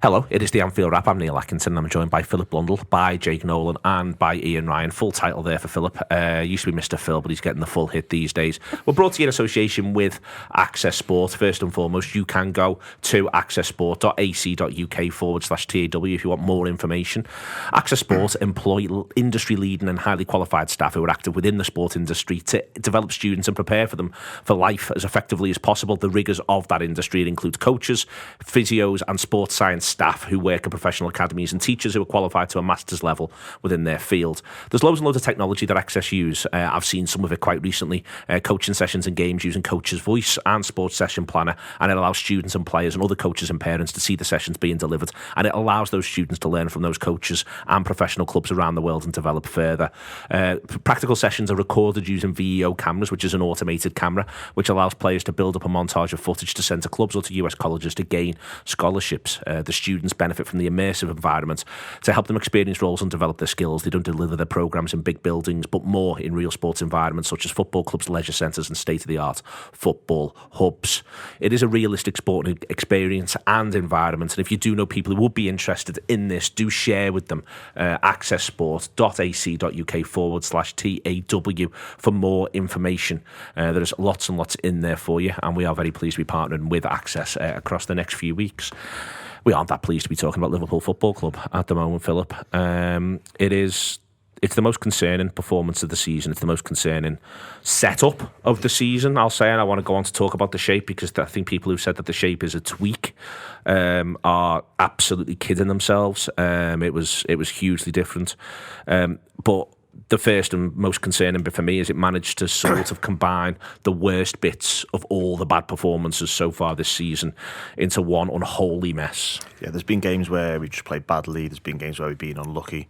Hello, it is the Anfield Wrap. I'm Neil Atkinson. I'm joined by Philip Blundell, by Jake Nolan, and by Ian Ryan. Full title there for Philip. Used to be Mr. Phil, but he's getting the full hit these days. We're brought to you in association with Access Sport. First and foremost, you can go to accessport.ac.uk/TAW if you want more information. Access Sport employ industry-leading and highly qualified staff who are active within the sport industry to develop students and prepare for them for life as effectively as possible. The rigours of that industry, it includes coaches, physios, and sports science staff who work at professional academies and teachers who are qualified to a master's level within their field. There's loads and loads of technology that Access use. I've seen some of it quite recently, coaching sessions and games using Coach's Voice and Sports Session Planner, and it allows students and players and other coaches and parents to see the sessions being delivered, and it allows those students to learn from those coaches and professional clubs around the world and develop further. Practical sessions are recorded using VEO cameras, which is an automated camera, which allows players to build up a montage of footage to send to clubs or to US colleges to gain scholarships. The students benefit from the immersive environment to help them experience roles and develop their skills. They don't deliver their programmes in big buildings, but more in real sports environments such as football clubs, leisure centres and state-of-the-art football hubs. It is a realistic sporting experience and environment, and if you do know people who would be interested in this, do share with them accessport.ac.uk/TAW for more information. There's lots and lots in there for you, and we are very pleased to be partnering with Access across the next few weeks. We aren't that pleased to be talking about Liverpool Football Club at the moment, Philip. It's the most concerning performance of the season. It's the most concerning setup of the season, I'll say, and I want to go on to talk about the shape, because I think people who said that the shape is a tweak are absolutely kidding themselves. It was hugely different. But the first and most concerning bit for me is it managed to sort of combine the worst bits of all the bad performances so far this season into one unholy mess. Yeah, there's been games where we've just played badly. There's been games where we've been unlucky.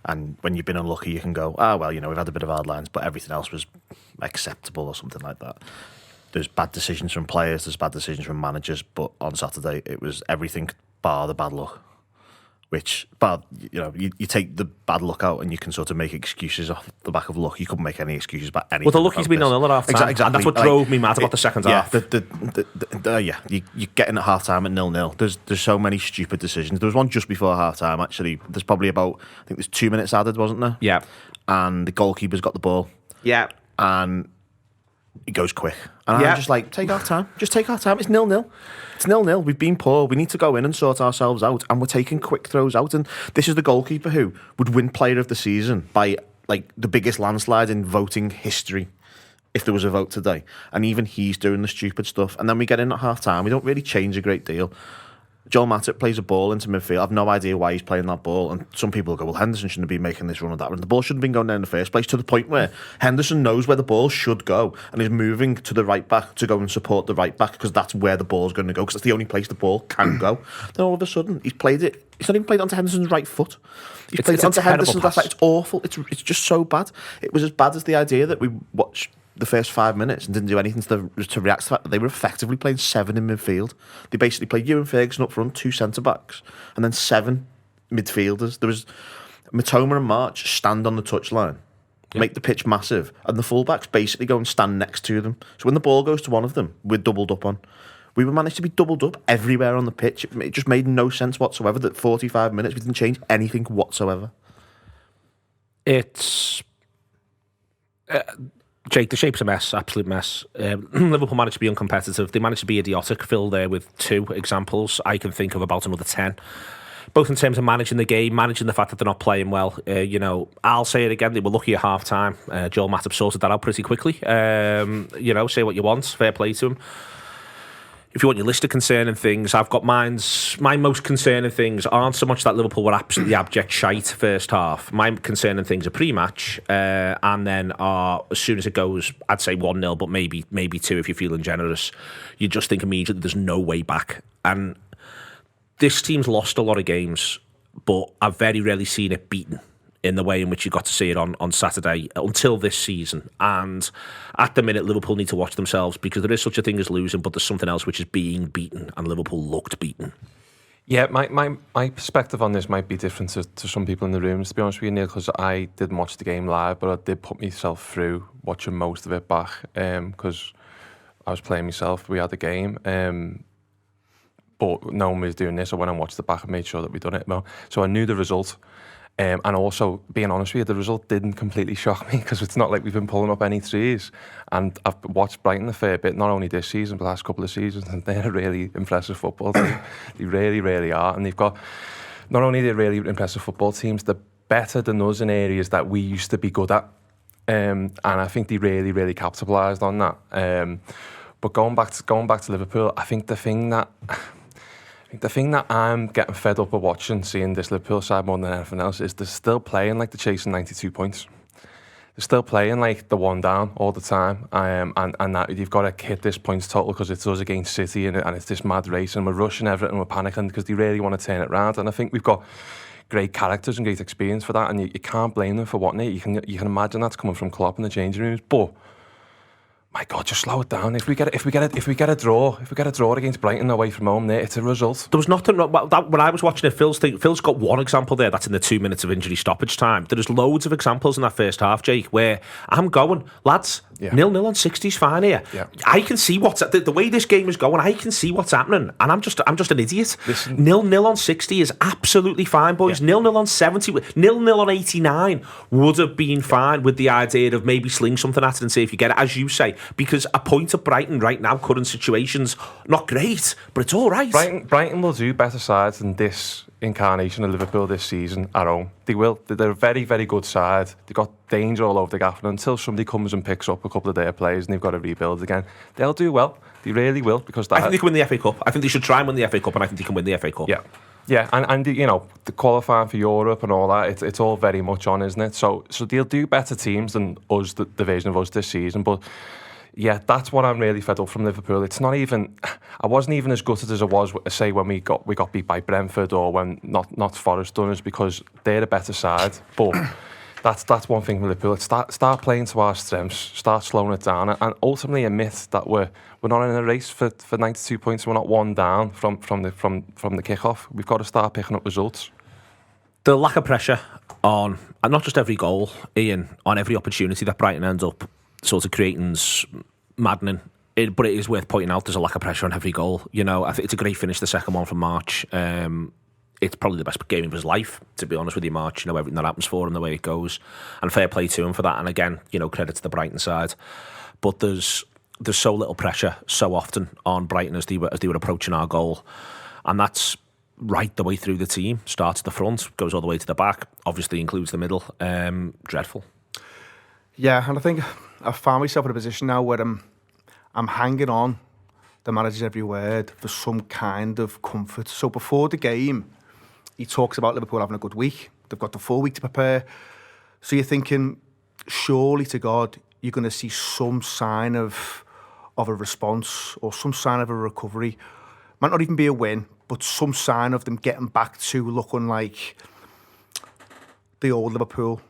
And when you've been unlucky, you can go, well, we've had a bit of hard lines, but everything else was acceptable or something like that. There's bad decisions from players, there's bad decisions from managers, but on Saturday it was everything bar the bad luck. Which, you take the bad luck out and you can sort of make excuses off the back of luck. You couldn't make any excuses about anything. Well, the lucky's been 0-0 at half time. Exactly. And that's what drove me mad about the second half. You get in at half time at 0-0. There's so many stupid decisions. There was one just before half time, actually. There's probably there's 2 minutes added, wasn't there? Yeah. And the goalkeeper's got the ball. Yeah. And it goes quick. And I'm just like, take our time. Just take our time. It's 0-0. It's 0-0. We've been poor. We need to go in and sort ourselves out. And we're taking quick throws out. And this is the goalkeeper who would win Player of the Season by the biggest landslide in voting history, if there was a vote today. And even he's doing the stupid stuff. And then we get in at half time. We don't really change a great deal. Joel Matip plays a ball into midfield. I've no idea why he's playing that ball. And some people go, well, Henderson shouldn't have been making this run or that run. The ball shouldn't have been going there in the first place, to the point where Henderson knows where the ball should go and is moving to the right back to go and support the right back, because that's where the ball's going to go, because that's the only place the ball can go. Then all of a sudden, he's not even played onto Henderson's right foot. He's played onto Henderson's left foot. It's awful. It's just so bad. It was as bad as the idea that we watched the first 5 minutes and didn't do anything to react to the fact that they were effectively playing 7 in midfield. They basically played Ewan Ferguson up front, 2 centre-backs, and then 7 midfielders. There was Matoma and March stand on the touchline, make the pitch massive, and the full-backs basically go and stand next to them. So when the ball goes to one of them, we're doubled up on. We were managed to be doubled up everywhere on the pitch. It just made no sense whatsoever that 45 minutes we didn't change anything whatsoever. It's... Jake, the shape's a mess, absolute mess. Liverpool managed to be uncompetitive. They managed to be idiotic. Phil there with 2 examples. I can think of about another 10. Both in terms of managing the game, managing the fact that they're not playing well. I'll say it again, they were lucky at half-time. Joel Matip sorted that out pretty quickly. Say what you want, fair play to him. If you want your list of concerning things, I've got my most concerning things aren't so much that Liverpool were absolutely abject shite first half. My concerning things are pre-match, and then are, as soon as it goes, I'd say 1-0, but maybe 2 if you're feeling generous. You just think immediately there's no way back. And this team's lost a lot of games, but I've very rarely seen it beaten in the way in which you got to see it on Saturday until this season. And at the minute, Liverpool need to watch themselves, because there is such a thing as losing, but there's something else which is being beaten, and Liverpool looked beaten. Yeah, my perspective on this might be different to some people in the room, to be honest with you, Neil, because I didn't watch the game live, but I did put myself through watching most of it back, because I was playing myself. We had a game. but no one was doing this. So when I watched it back, I made sure that we'd done it well. So I knew the result. And also, being honest with you, the result didn't completely shock me because it's not like we've been pulling up any threes. And I've watched Brighton a fair bit, not only this season, but the last couple of seasons, and they're a really impressive football team. They really, really are. And they've got, not only they're really impressive football teams, they're better than us in areas that we used to be good at. And I think they really, really capitalised on that. But going back to Liverpool, I think the thing that I'm getting fed up of watching, seeing this Liverpool side more than anything else, is they're still playing like they're chasing 92 points. They're still playing like the one down all the time, and that you've got to hit this points total because it's us against City, and it's this mad race, and we're rushing everything, we're panicking because they really want to turn it round. And I think we've got great characters and great experience for that, and you can't blame them for wanting it. You can imagine that's coming from Klopp in the changing rooms, but my God, just slow it down. If we get a draw against Brighton away from home, there, it's a result. There was nothing wrong. When I was watching it, Phil's got one example there. That's in the 2 minutes of injury stoppage time. There's loads of examples in that first half, Jake, where I'm going, lads, 0-0 on 60's fine here. Yeah. I can see what's the way this game is going. I can see what's happening, and I'm just an idiot. 0-0 on 60 is absolutely fine, boys. 0-0 on 70, 0-0 on 89 would have been fine with the idea of maybe sling something at it and see if you get it, as you say. Because a point at Brighton right now, current situation's not great, but it's all right. Brighton will do better sides than this incarnation of Liverpool this season at home. They will. They're a very, very good side. They've got danger all over the gap, and until somebody comes and picks up a couple of their players and they've got to rebuild again, they'll do well. They really will. Because I think they can win the FA Cup. I think they should try and win the FA Cup, and I think they can win the FA Cup. Yeah, and you know, the qualifying for Europe and all that, it's all very much on, isn't it? So they'll do better teams than us, the version of us this season, but yeah, that's what I'm really fed up from Liverpool. It's not even, I wasn't even as gutted as I was, say, when we got beat by Brentford or when not Forest done us, because they're a better side. But that's one thing with Liverpool. Start playing to our strengths, start slowing it down, and ultimately admit that we're not in a race for 92 points. We're not one down from the kick-off. We've got to start picking up results. The lack of pressure on, and not just every goal, Ian, on every opportunity that Brighton ends up sort of creating's maddening. But it is worth pointing out there's a lack of pressure on every goal. You know, I think it's a great finish, the second one from March. It's probably the best game of his life, to be honest with you, March. You know, everything that happens for him, the way it goes. And fair play to him for that. And again, you know, credit to the Brighton side. But there's so little pressure so often on Brighton as they were approaching our goal. And that's right the way through the team. Starts at the front, goes all the way to the back, obviously includes the middle. Dreadful. Yeah, and I think I've found myself in a position now where I'm hanging on the manager's every word for some kind of comfort. So before the game, he talks about Liverpool having a good week. They've got the full week to prepare. So you're thinking, surely to God, you're going to see some sign of a response or some sign of a recovery. Might not even be a win, but some sign of them getting back to looking like the old Liverpool.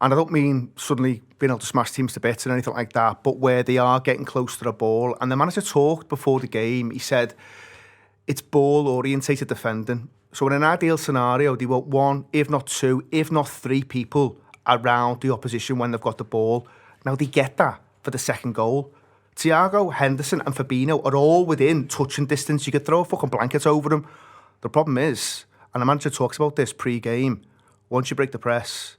And I don't mean suddenly being able to smash teams to bits and anything like that, but where they are getting close to the ball. And the manager talked before the game. He said it's ball-orientated defending. So in an ideal scenario, they want one, if not two, if not three people around the opposition when they've got the ball. Now they get that for the second goal. Thiago, Henderson and Fabinho are all within touching distance. You could throw a fucking blanket over them. The problem is, and the manager talks about this pre-game, once you break the press,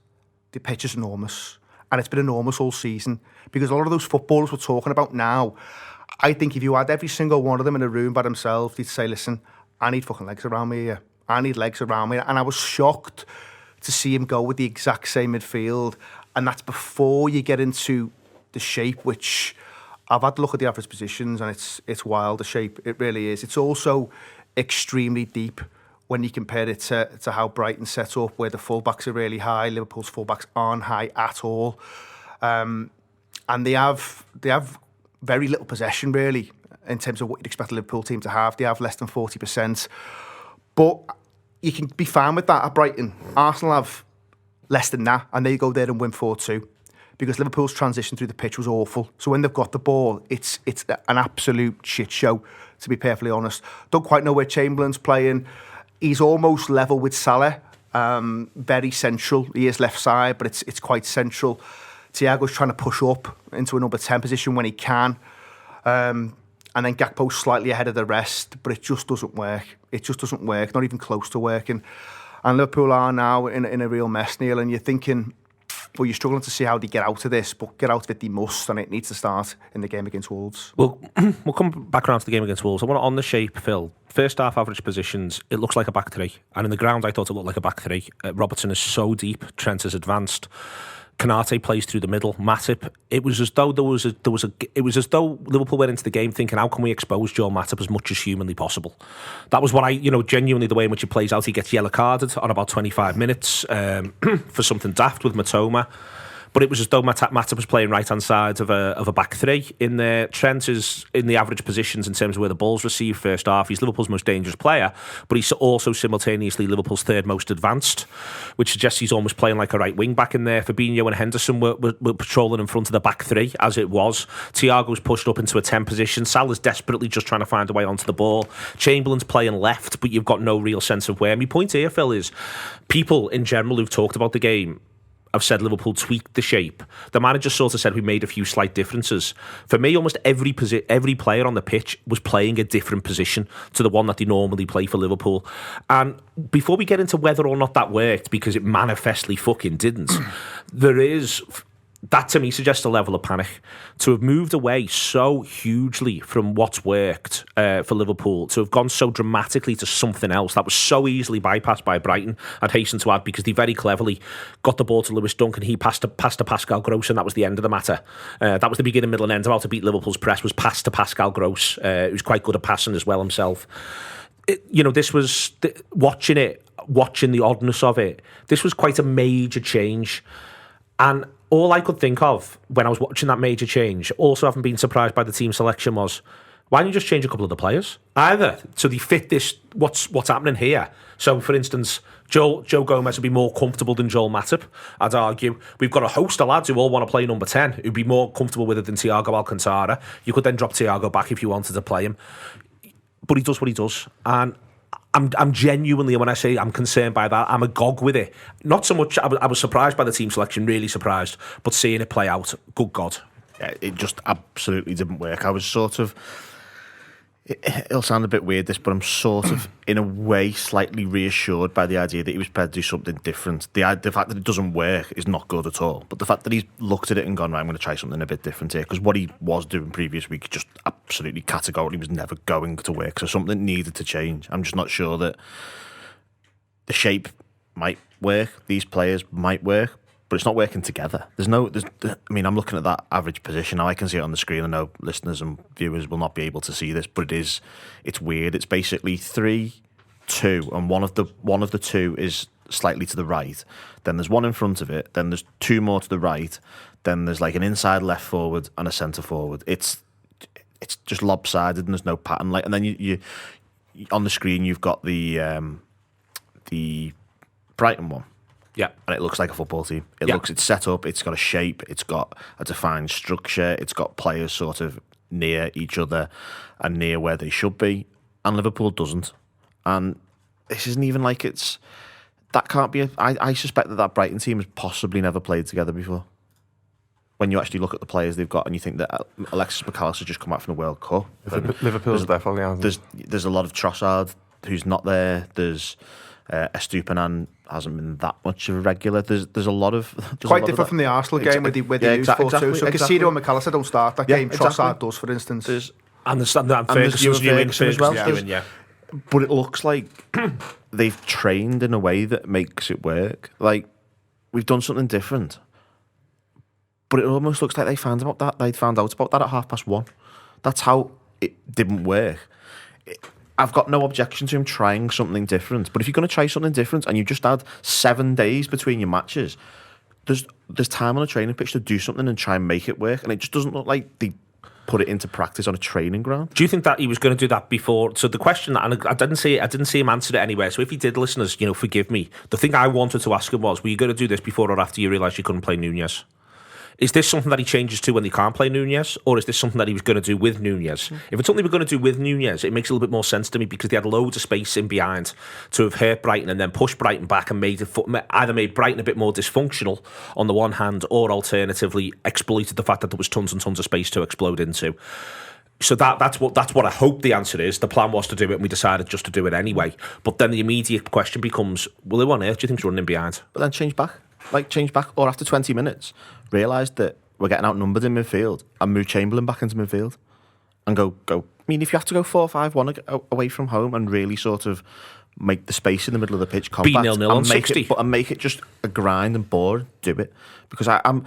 the pitch is enormous. And it's been enormous all season. Because a lot of those footballers we're talking about now, I think if you had every single one of them in a room by themselves, they'd say, listen, I need fucking legs around me here. I need legs around me. And I was shocked to see him go with the exact same midfield. And that's before you get into the shape, which I've had to look at the average positions, and it's wild, the shape. It really is. It's also extremely deep when you compare it to how Brighton set up, where the fullbacks are really high. Liverpool's fullbacks aren't high at all. And they have very little possession, really, in terms of what you'd expect a Liverpool team to have. They have less than 40%. But you can be fine with that at Brighton. Arsenal have less than that, and they go there and win 4-2. Because Liverpool's transition through the pitch was awful. So when they've got the ball, it's an absolute shit show, to be perfectly honest. Don't quite know where Chamberlain's playing. He's almost level with Salah, very central. He is left side, but it's quite central. Thiago's trying to push up into a number 10 position when he can. And and then Gakpo's slightly ahead of the rest, but it just doesn't work. It just doesn't work, not even close to working. And Liverpool are now in a real mess, Neil, and you're thinking, well, you're struggling to see how they get out of this, but get out of it they must, and it needs to start in the game against Wolves. Well, we'll come back around to the game against Wolves. I want it on the shape, Phil. First half average positions, it looks like a back three. And in the ground, I thought it looked like a back three. Robertson is so deep. Trent is advanced. Kanate plays through the middle. Matip. It was as though it was as though Liverpool went into the game thinking, how can we expose Joel Matip as much as humanly possible? That was what genuinely the way in which he plays out. He gets yellow carded on about 25 minutes for something daft with Matoma. But it was as though Matip was playing right-hand side of a back three. In there, Trent is in the average positions in terms of where the ball's received first half. He's Liverpool's most dangerous player, but he's also simultaneously Liverpool's third most advanced, which suggests he's almost playing like a right wing back in there. Fabinho and Henderson were patrolling in front of the back three, as it was. Thiago's pushed up into a 10 position. Salah's desperately just trying to find a way onto the ball. Chamberlain's playing left, but you've got no real sense of where. My point here, Phil, is people in general who've talked about the game have said Liverpool tweaked the shape. The manager sort of said we made a few slight differences. For me, almost every player on the pitch was playing a different position to the one that they normally play for Liverpool. And before we get into whether or not that worked, because it manifestly fucking didn't, that to me suggests a level of panic. To have moved away so hugely from what's worked for Liverpool, to have gone so dramatically to something else that was so easily bypassed by Brighton, I'd hasten to add, because they very cleverly got the ball to Lewis Dunk and he passed to Pascal Gross, and that was the end of the matter. That was the beginning, middle and end of how to beat Liverpool's press, was pass to Pascal Gross, who's quite good at passing as well himself. This was, watching the oddness of it, this was quite a major change. And all I could think of when I was watching that major change, also having been surprised by the team selection, was, why don't you just change a couple of the players? Either so they fit this, what's happening here. So, for instance, Joe Gomez would be more comfortable than Joel Matip, I'd argue. We've got a host of lads who all want to play number 10, who'd be more comfortable with it than Thiago Alcantara. You could then drop Thiago back if you wanted to play him. But he does what he does. And I'm genuinely, when I say I'm concerned by that, I'm agog with it. Not so much, I was surprised by the team selection, really surprised, but seeing it play out, good God. Yeah, it just absolutely didn't work. I was sort of, it'll sound a bit weird this, but I'm sort of, in a way, slightly reassured by the idea that he was prepared to do something different. The fact that it doesn't work is not good at all. But the fact that he's looked at it and gone, right, I'm going to try something a bit different here, because what he was doing previous week just absolutely categorically was never going to work. So something needed to change. I'm just not sure that the shape might work, these players might work, but it's not working together. I'm looking at that average position now. I can see it on the screen. I know listeners and viewers will not be able to see this, but it's weird. It's basically 3-2, and one of the two is slightly to the right. Then there's one in front of it. Then there's two more to the right. Then there's like an inside left forward and a centre forward. It's just lopsided and there's no pattern. And then you on the screen you've got the Brighton one. Yeah. And it looks like a football team. It's set up, it's got a shape, it's got a defined structure, it's got players sort of near each other and near where they should be. And Liverpool doesn't. And this isn't even like that can't be I suspect that Brighton team has possibly never played together before. When you actually look at the players they've got and you think that Alexis McAllister's just come out from the World Cup. Liverpool's definitely out. There's a lot of Trossard who's not there. There's Estupiñán hasn't been that much of a regular. There's a lot of quite different from the Arsenal game where they used 4-2. So Caicedo and McAllister don't start that game. Trossard does, for instance. And Ferguson's new in as well. Yeah. But it looks like they've trained in a way that makes it work. Like, we've done something different. But it almost looks like they found out about that at 1:30. That's how it didn't work. I've got no objection to him trying something different. But if you're going to try something different and you just had 7 days between your matches, there's time on a training pitch to do something and try and make it work. And it just doesn't look like they put it into practice on a training ground. Do you think that he was going to do that before? So the question, and I didn't see him answer it anywhere. So if he did, listeners, forgive me. The thing I wanted to ask him was, were you going to do this before or after you realised you couldn't play Nunez? Is this something that he changes to when he can't play Nunez, or is this something that he was going to do with Nunez? If it's something we're going to do with Nunez, it makes a little bit more sense to me, because they had loads of space in behind to have hurt Brighton and then pushed Brighton back and either made Brighton a bit more dysfunctional on the one hand, or alternatively exploited the fact that there was tons and tons of space to explode into. So that's what I hope the answer is. The plan was to do it, and we decided just to do it anyway. But then the immediate question becomes, well, who on earth do you think's running behind? But then change back, or after 20 minutes, realise that we're getting outnumbered in midfield and move Chamberlain back into midfield and go. I mean, if you have to go 4-5-1 away from home and really sort of make the space in the middle of the pitch compact, be 0-0 on 60, and make it just a grind and boring, do it. Because I'm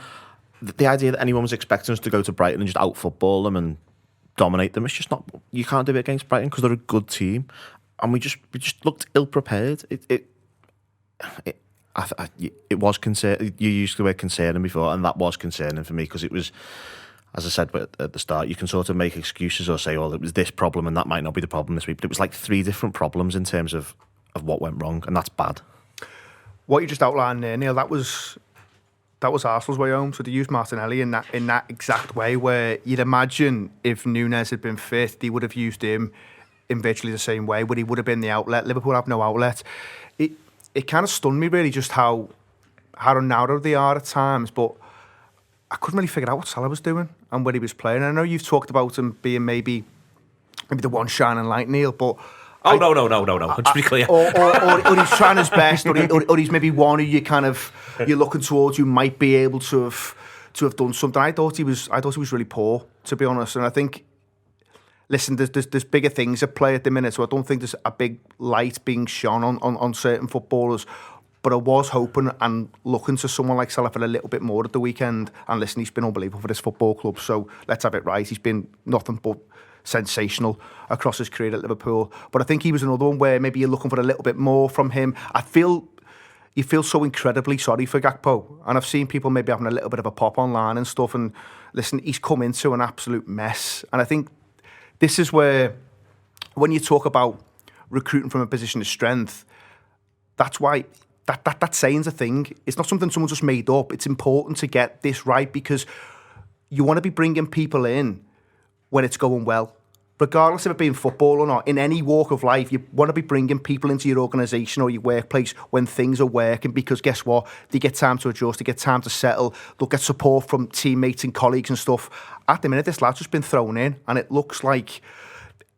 the idea that anyone was expecting us to go to Brighton and just out football them and dominate them, it's just not. You can't do it against Brighton because they're a good team, and we just looked ill prepared. It was concerning. You used the word concerning before, and that was concerning for me because it was, as I said at the start, you can sort of make excuses or say, "Oh, it was this problem," and that might not be the problem this week. But it was like 3 different problems in terms of what went wrong, and that's bad. What you just outlined there, Neil, that was Arsenal's way home. So they used Martinelli in that exact way, where you'd imagine if Núñez had been fit, they would have used him in virtually the same way, where he would have been the outlet. Liverpool have no outlet. It kind of stunned me really just how narrow they are at times, but I couldn't really figure out what Salah was doing and where he was playing. I know you've talked about him being maybe the one shining light, Neil, but no. Let's be clear. Or he's trying his best, or he's maybe one who you're looking towards who might be able to have done something. I thought he was really poor, to be honest. And I think, listen, there's bigger things at play at the minute, so I don't think there's a big light being shone on certain footballers. But I was hoping and looking to someone like Salah for a little bit more at the weekend. And listen, he's been unbelievable for this football club, so let's have it right. He's been nothing but sensational across his career at Liverpool. But I think he was another one where maybe you're looking for a little bit more from him. You feel so incredibly sorry for Gakpo, and I've seen people maybe having a little bit of a pop online and stuff, and listen, he's come into an absolute mess. And I think this is where, when you talk about recruiting from a position of strength, that's why that saying's a thing. It's not something someone just made up. It's important to get this right, because you want to be bringing people in when it's going well. Regardless of it being football or not, in any walk of life, you want to be bringing people into your organisation or your workplace when things are working, because guess what? They get time to adjust, they get time to settle, they'll get support from teammates and colleagues and stuff. At the minute, this lad's just been thrown in, and it looks like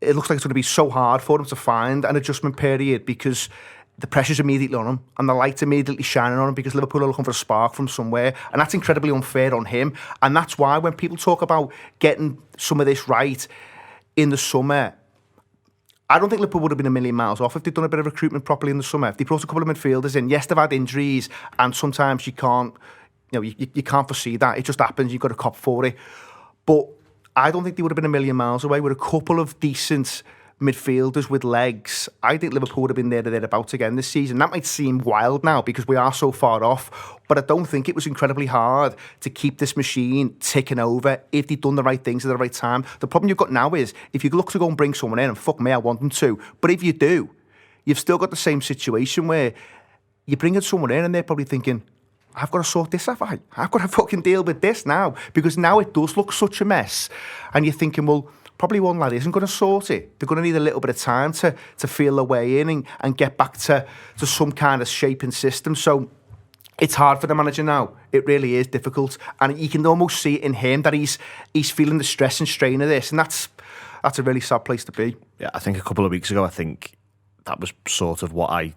it's going to be so hard for him to find an adjustment period, because the pressure's immediately on him and the light's immediately shining on him, because Liverpool are looking for a spark from somewhere, and that's incredibly unfair on him. And that's why when people talk about getting some of this right in the summer, I don't think Liverpool would have been a million miles off if they'd done a bit of recruitment properly in the summer. If they brought a couple of midfielders in, yes, they've had injuries, and sometimes you can't foresee that. It just happens. You've got to cop for it. But I don't think they would have been a million miles away with a couple of decent midfielders with legs. I think Liverpool would have been there or thereabouts again this season. That might seem wild now because we are so far off, but I don't think it was incredibly hard to keep this machine ticking over if they'd done the right things at the right time. The problem you've got now is, if you look to go and bring someone in, and fuck me, I want them to, but if you do, you've still got the same situation where you're bringing someone in and they're probably thinking, I've got to sort this out. I've got to fucking deal with this now, because now it does look such a mess. And you're thinking, well, probably one lad isn't going to sort it. They're going to need a little bit of time to feel their way in and get back to some kind of shape and system. So it's hard for the manager now. It really is difficult. And you can almost see it in him that he's feeling the stress and strain of this. And that's a really sad place to be. Yeah, I think a couple of weeks ago, I think that was sort of what I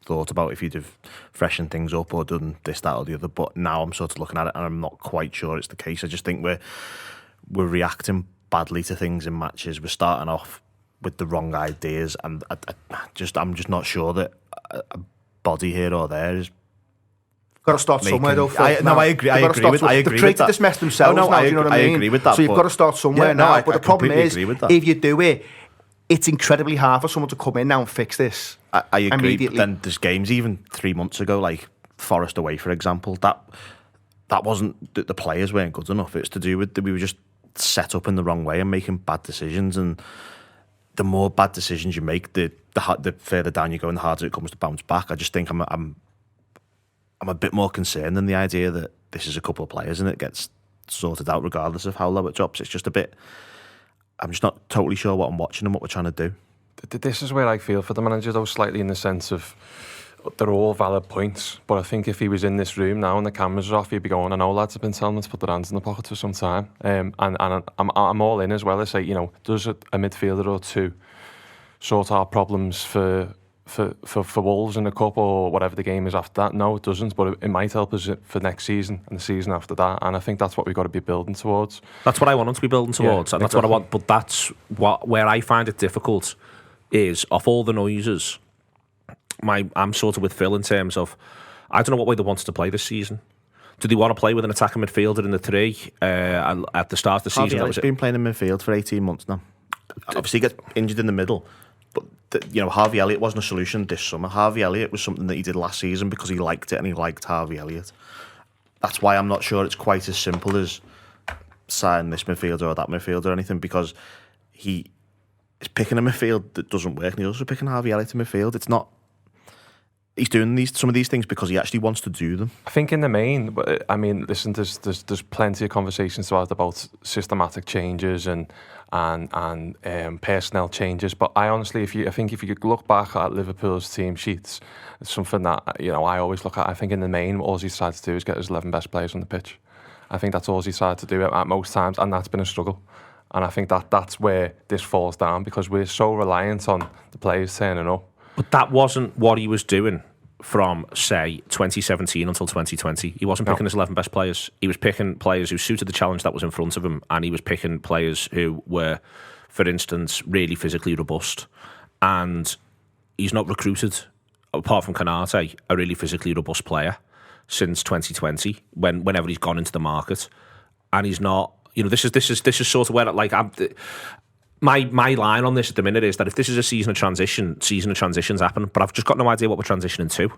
thought about, if you'd have freshened things up or done this, that or the other. But now I'm sort of looking at it and I'm not quite sure it's the case. I just think we're reacting badly to things in matches. We're starting off with the wrong ideas, and I'm just not sure that a body here or there is. Got to start somewhere, though. I agree. I agree with they've created this mess themselves. You know what I mean? I agree with that. So you've got to start somewhere now. But the problem is, if you do it, it's incredibly hard for someone to come in now and fix this. I agree. But then there's games even 3 months ago, like Forest away, for example. That wasn't that the players weren't good enough. It's to do with we were just set up in the wrong way and making bad decisions, and the more bad decisions you make, the further down you go and the harder it comes to bounce back. I just think I'm a bit more concerned than the idea that this is a couple of players and it gets sorted out regardless of how low it drops. It's just a bit, I'm just not totally sure what I'm watching and what we're trying to do. This is where I feel for the manager, though, slightly, in the sense of they're all valid points. But I think if he was in this room now and the cameras are off, he'd be going, I know lads have been telling them to put their hands in the pockets for some time. And I'm all in as well as say, does a midfielder or two sort our problems for Wolves in the Cup or whatever the game is after that? No, it doesn't, but it might help us for next season and the season after that, and I think that's what we've got to be building towards. That's what I want them to be building towards, and that's what I want, but that's where I find it difficult is, of all the noises, I'm sort of with Phil in terms of, I don't know what way they wanted to play this season. Do they want to play with an attacking midfielder in the three at the start of the season? He's been playing in midfield for 18 months now. Obviously, he gets injured in the middle. But, Harvey Elliott wasn't a solution this summer. Harvey Elliott was something that he did last season because he liked it and he liked Harvey Elliott. That's why I'm not sure it's quite as simple as signing this midfielder or that midfielder or anything, because he is picking a midfield that doesn't work and he's also picking Harvey Elliott in midfield. It's not... He's doing some of these things because he actually wants to do them. I think in the main, I mean, listen, there's plenty of conversations about systematic changes and personnel changes. But I honestly, I think if you could look back at Liverpool's team sheets, it's something that I always look at. I think in the main, all he's decided to do is get his 11 best players on the pitch. I think that's all he's decided to do at most times, and that's been a struggle. And I think that's where this falls down, because we're so reliant on the players turning up. But that wasn't what he was doing from, say, 2017 until 2020. He wasn't picking his 11 best players. He was picking players who suited the challenge that was in front of him, and he was picking players who were, for instance, really physically robust. And he's not recruited, apart from Konate, a really physically robust player since 2020, whenever he's gone into the market. And he's not... this is sort of where, My line on this at the minute is that if this is a season of transitions happen, but I've just got no idea what we're transitioning to.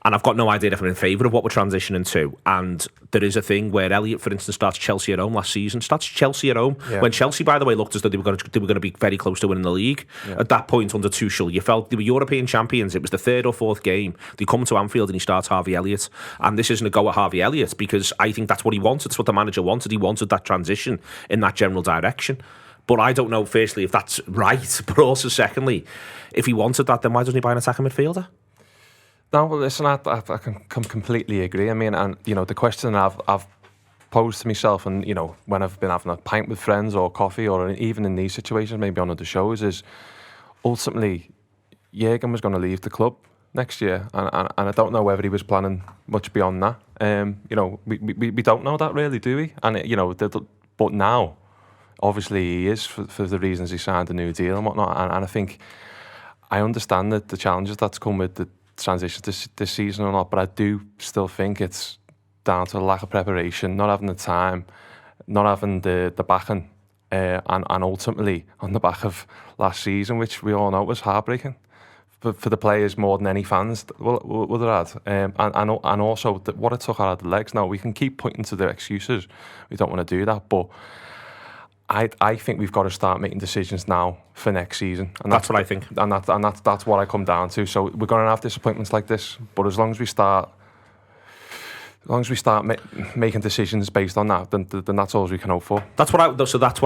And I've got no idea if I'm in favour of what we're transitioning to. And there is a thing where Elliott, for instance, starts Chelsea at home last season. Starts Chelsea at home. Yeah. When Chelsea, by the way, looked as though they were going to be very close to winning the league. Yeah. At that point, under Tuchel, you felt they were European champions. It was the third or fourth game. They come to Anfield and he starts Harvey Elliott. And this isn't a go at Harvey Elliott, because I think that's what he wanted. It's what the manager wanted. He wanted that transition in that general direction. But I don't know, firstly, if that's right. But also, secondly, if he wanted that, then why doesn't he buy an attacking midfielder? No, well, listen, I can completely agree. I mean, and the question I've posed to myself, and when I've been having a pint with friends or coffee, or even in these situations, maybe on other shows, is ultimately Jurgen was going to leave the club next year, and I don't know whether he was planning much beyond that. We don't know that really, do we? And but now, obviously, he is for the reasons he signed a new deal and whatnot. And I think I understand that the challenges that's come with the transition this season or not, but I do still think it's down to a lack of preparation, not having the time, not having the backing, and ultimately on the back of last season, which we all know was heartbreaking for the players more than any fans would have had. And also what it took out of the legs. Now, we can keep pointing to the excuses. We don't want to do that, but I think we've got to start making decisions now for next season, and that's what I think, and that's what I come down to. So we're going to have disappointments like this, but as long as we start making decisions based on that, then that's all we can hope for. That's what I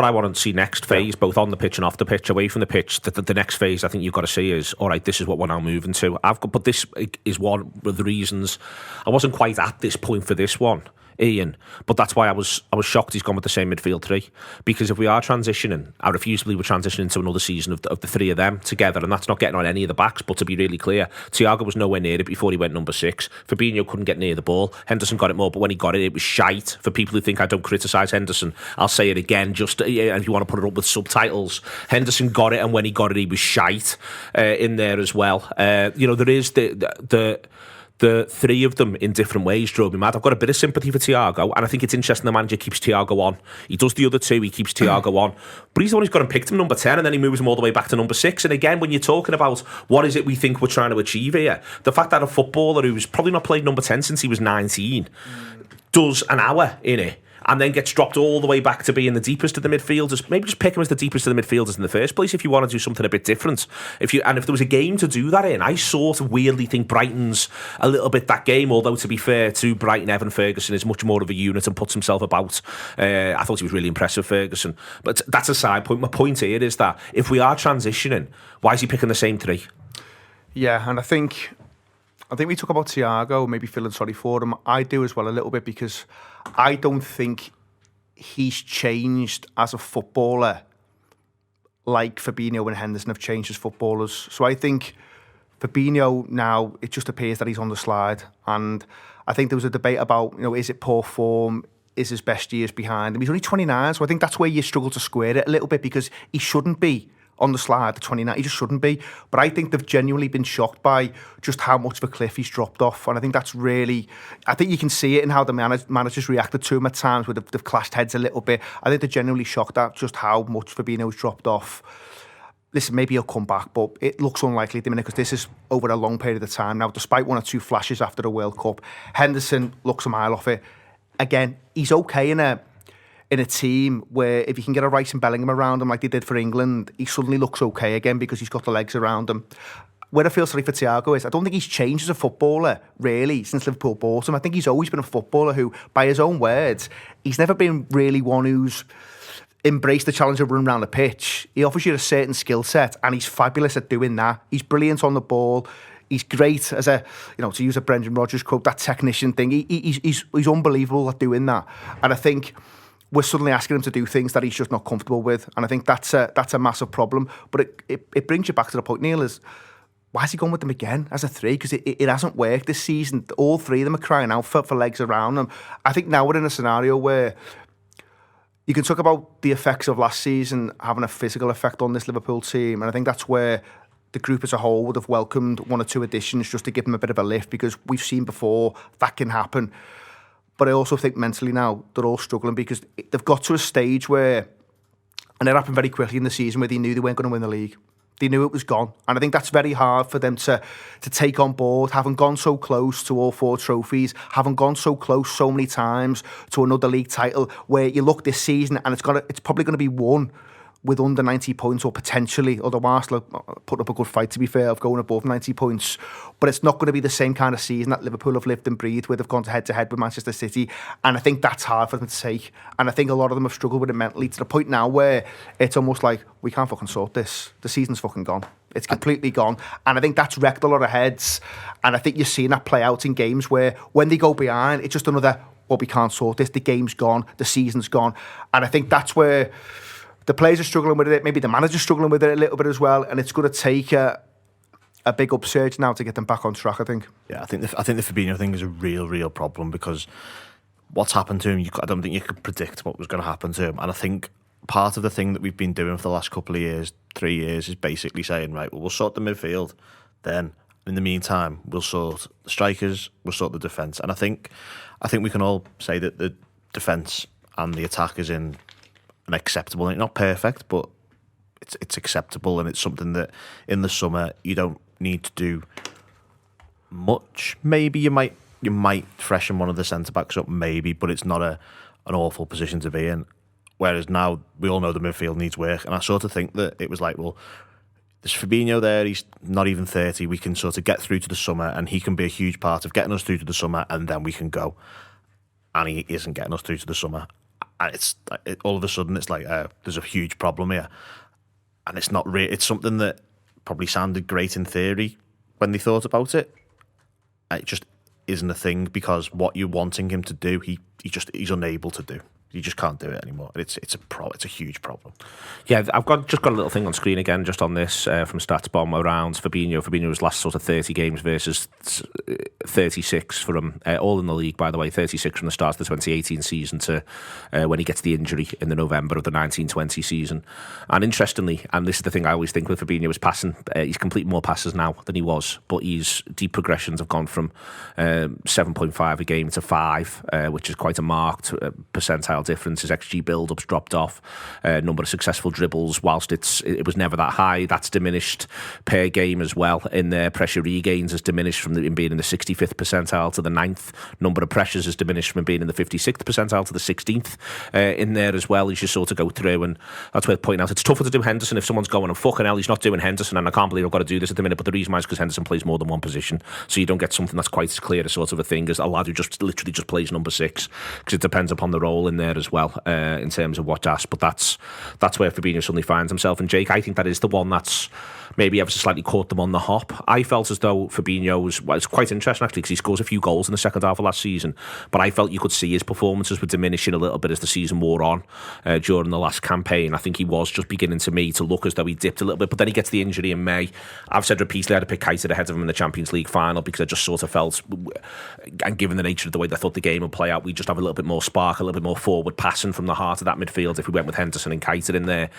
want to see next phase, both on the pitch and off the pitch, away from the pitch. The next phase I think you've got to see is, all right, this is what we're now moving to. But this is one of the reasons I wasn't quite at this point for this one, Ian, but that's why I was shocked he's gone with the same midfield three, because if we are transitioning, I refuse to believe we're transitioning to another season of the three of them together, and that's not getting on any of the backs. But to be really clear, Thiago was nowhere near it before he went number 6. Fabinho couldn't get near the ball. Henderson got it more, but when he got it, it was shite. For people who think I don't criticise Henderson, I'll say it again, just if you want to put it up with subtitles, Henderson got it, and when he got it, he was shite in there as well. There is the three of them in different ways drove me mad. I've got a bit of sympathy for Thiago, and I think it's interesting the manager keeps Thiago on. He does the other two, he keeps Thiago on. But he's the one who's got him picked him number 10, and then he moves him all the way back to number 6. And again, when you're talking about what is it we think we're trying to achieve here, the fact that a footballer who's probably not played number 10 since he was 19 does an hour in it, and then gets dropped all the way back to being the deepest of the midfielders. Maybe just pick him as the deepest of the midfielders in the first place if you want to do something a bit different. If there was a game to do that in, I sort of weirdly think Brighton's a little bit that game, although to be fair to Brighton, Evan Ferguson is much more of a unit and puts himself about. I thought he was really impressive, Ferguson. But that's a side point. My point here is that if we are transitioning, why is he picking the same three? Yeah, and I think I think we talk about Thiago, maybe feeling sorry for him. I do as well a little bit, because I don't think he's changed as a footballer like Fabinho and Henderson have changed as footballers. So I think Fabinho now, it just appears that he's on the slide. And I think there was a debate about, is it poor form? Is his best years behind him? He's only 29, so I think that's where you struggle to square it a little bit, because he shouldn't be on the slide at 29. He just shouldn't be. But I think they've genuinely been shocked by just how much of a cliff he's dropped off. And I think that's really... I think you can see it in how the managers reacted to him at times, where they've clashed heads a little bit. I think they're genuinely shocked at just how much Fabinho's dropped off. Listen, maybe he'll come back, but it looks unlikely at the minute, because this is over a long period of time now, despite 1 or 2 flashes after the World Cup. Henderson looks a mile off it. Again, he's okay in a team where if you can get a Rice and Bellingham around him like they did for England, he suddenly looks okay again, because he's got the legs around him. Where I feel sorry for Thiago is I don't think he's changed as a footballer, really, since Liverpool bought him. I think he's always been a footballer who, by his own words, he's never been really one who's embraced the challenge of running around the pitch. He offers you a certain skill set, and he's fabulous at doing that. He's brilliant on the ball. He's great as a, to use a Brendan Rodgers quote, that technician thing. He's unbelievable at doing that. And I think we're suddenly asking him to do things that he's just not comfortable with. And I think that's a massive problem. But it brings you back to the point, Neil, is why is he going with them again as a 3? Because it hasn't worked this season. All 3 of them are crying out for legs around them. I think now we're in a scenario where you can talk about the effects of last season having a physical effect on this Liverpool team. And I think that's where the group as a whole would have welcomed 1 or 2 additions just to give them a bit of a lift, because we've seen before that can happen. But I also think mentally now they're all struggling, because they've got to a stage where, and it happened very quickly in the season, where they knew they weren't going to win the league. They knew it was gone. And I think that's very hard for them to take on board, having gone so close to all 4 trophies, having gone so close so many times to another league title, where you look this season and it's probably going to be won with under 90 points, or potentially, otherwise put up a good fight, to be fair, of going above 90 points. But it's not going to be the same kind of season that Liverpool have lived and breathed, where they've gone head-to-head with Manchester City. And I think that's hard for them to take. And I think a lot of them have struggled with it mentally, to the point now where it's almost like, we can't fucking sort this. The season's fucking gone. It's completely gone. And I think that's wrecked a lot of heads. And I think you're seeing that play out in games where when they go behind, it's just another, well, we can't sort this. The game's gone. The season's gone. And I think that's where the players are struggling with it. Maybe the manager's struggling with it a little bit as well. And it's going to take a big upsurge now to get them back on track, I think. Yeah, I think the Fabinho thing is a real problem, because what's happened to him, I don't think you could predict what was going to happen to him. And I think part of the thing that we've been doing for the last couple of years, 3 years, is basically saying, right, well, we'll sort the midfield. Then, in the meantime, we'll sort the strikers, we'll sort the defence. And I think we can all say that the defence and the attack is in an acceptable, not perfect, but it's acceptable, and it's something that in the summer you don't need to do much. Maybe you might freshen one of the centre backs up, maybe, but it's not an awful position to be in. Whereas now we all know the midfield needs work, and I sort of think that it was like, well, there's Fabinho there, he's not even 30, we can sort of get through to the summer, and he can be a huge part of getting us through to the summer, and then we can go. And he isn't getting us through to the summer. And all of a sudden it's like there's a huge problem here, and it's not real. It's something that probably sounded great in theory when they thought about it. It just isn't a thing, because what you're wanting him to do, he's unable to do. You just can't do it anymore. It's a huge problem. Yeah, I've just got a little thing on screen again, just on this from Stats Bomb around Fabinho. Fabinho's last sort of 30 games versus 36 from all in the league, by the way, 36 from the start of the 2018 season to when he gets the injury in the November of the 1920 season. And interestingly, and this is the thing I always think with Fabinho, is passing. He's completing more passes now than he was, but his deep progressions have gone from 7.5 a game to 5, which is quite a marked percentile difference. His XG build-ups dropped off. Number of successful dribbles, whilst it was never that high, that's diminished per game as well. In there, pressure regains has diminished from being in the 65th percentile to the 9th. Number of pressures has diminished from being in the 56th percentile to the 16th in there as well, as you sort of go through. And that's worth pointing out. It's tougher to do Henderson if someone's going, and fucking hell, he's not doing Henderson, and I can't believe I've got to do this at the minute. But the reason why is because Henderson plays more than one position, so you don't get something that's quite as clear a sort of a thing as a lad who just literally just plays number 6, because it depends upon the role in there there as well in terms of what's asked. But that's where Fabinho suddenly finds himself. And Jake, I think that is the one that's maybe ever so slightly caught them on the hop. I felt as though Fabinho was, well, it's quite interesting actually, because he scores a few goals in the second half of last season, but I felt you could see his performances were diminishing a little bit as the season wore on during the last campaign. I think he was just beginning to look as though he dipped a little bit, but then he gets the injury in May. I've said repeatedly I had to pick Kaiser ahead of him in the Champions League final because I just sort of felt, and given the nature of the way they thought the game would play out, we just have a little bit more spark, a little bit more forward passing from the heart of that midfield if we went with Henderson and Kaiser in there.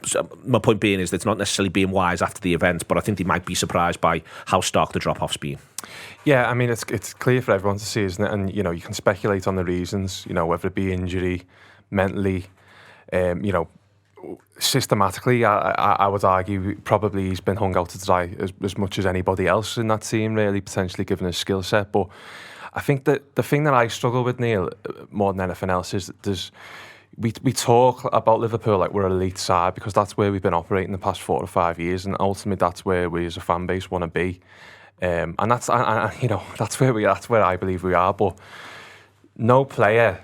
So my point being is that it's not necessarily being wise after the event, but I think they might be surprised by how stark the drop-off's been. Yeah, I mean, it's clear for everyone to see, isn't it? And, you know, you can speculate on the reasons, you know, whether it be injury, mentally, you know, systematically, I would argue probably he's been hung out to dry as much as anybody else in that team, really, potentially given his skill set. But I think that the thing that I struggle with, Neil, more than anything else, is that we talk about Liverpool like we're an elite side because that's where we've been operating the past 4 or 5 years, and ultimately that's where we as a fan base want to be, and that's you know, that's where I believe we are. But no player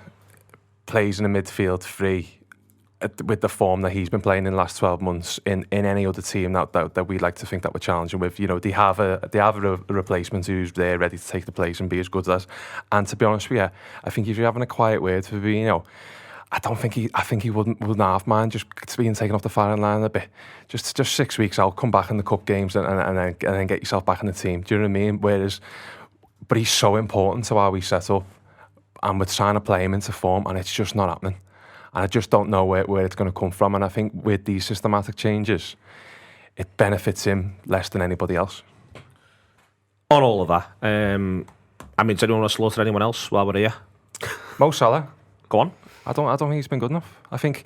plays in a midfield free with the form that he's been playing in the last 12 months in any other team that we like to think that we're challenging with. You know, they have a replacement who's there ready to take the place and be as good as us. And to be honest with you, I think if you're having a quiet word for Fabinho, I think he wouldn't half mind just being taken off the firing line a bit. Just 6 weeks out, come back in the cup games and then get yourself back in the team. Do you know what I mean? But he's so important to how we set up, and we're trying to play him into form, and it's just not happening. And I just don't know where it's going to come from. And I think with these systematic changes, it benefits him less than anybody else. On all of that, I mean, does anyone want to slaughter anyone else while we're here? Mo Salah. Go on. I don't think he's been good enough. I think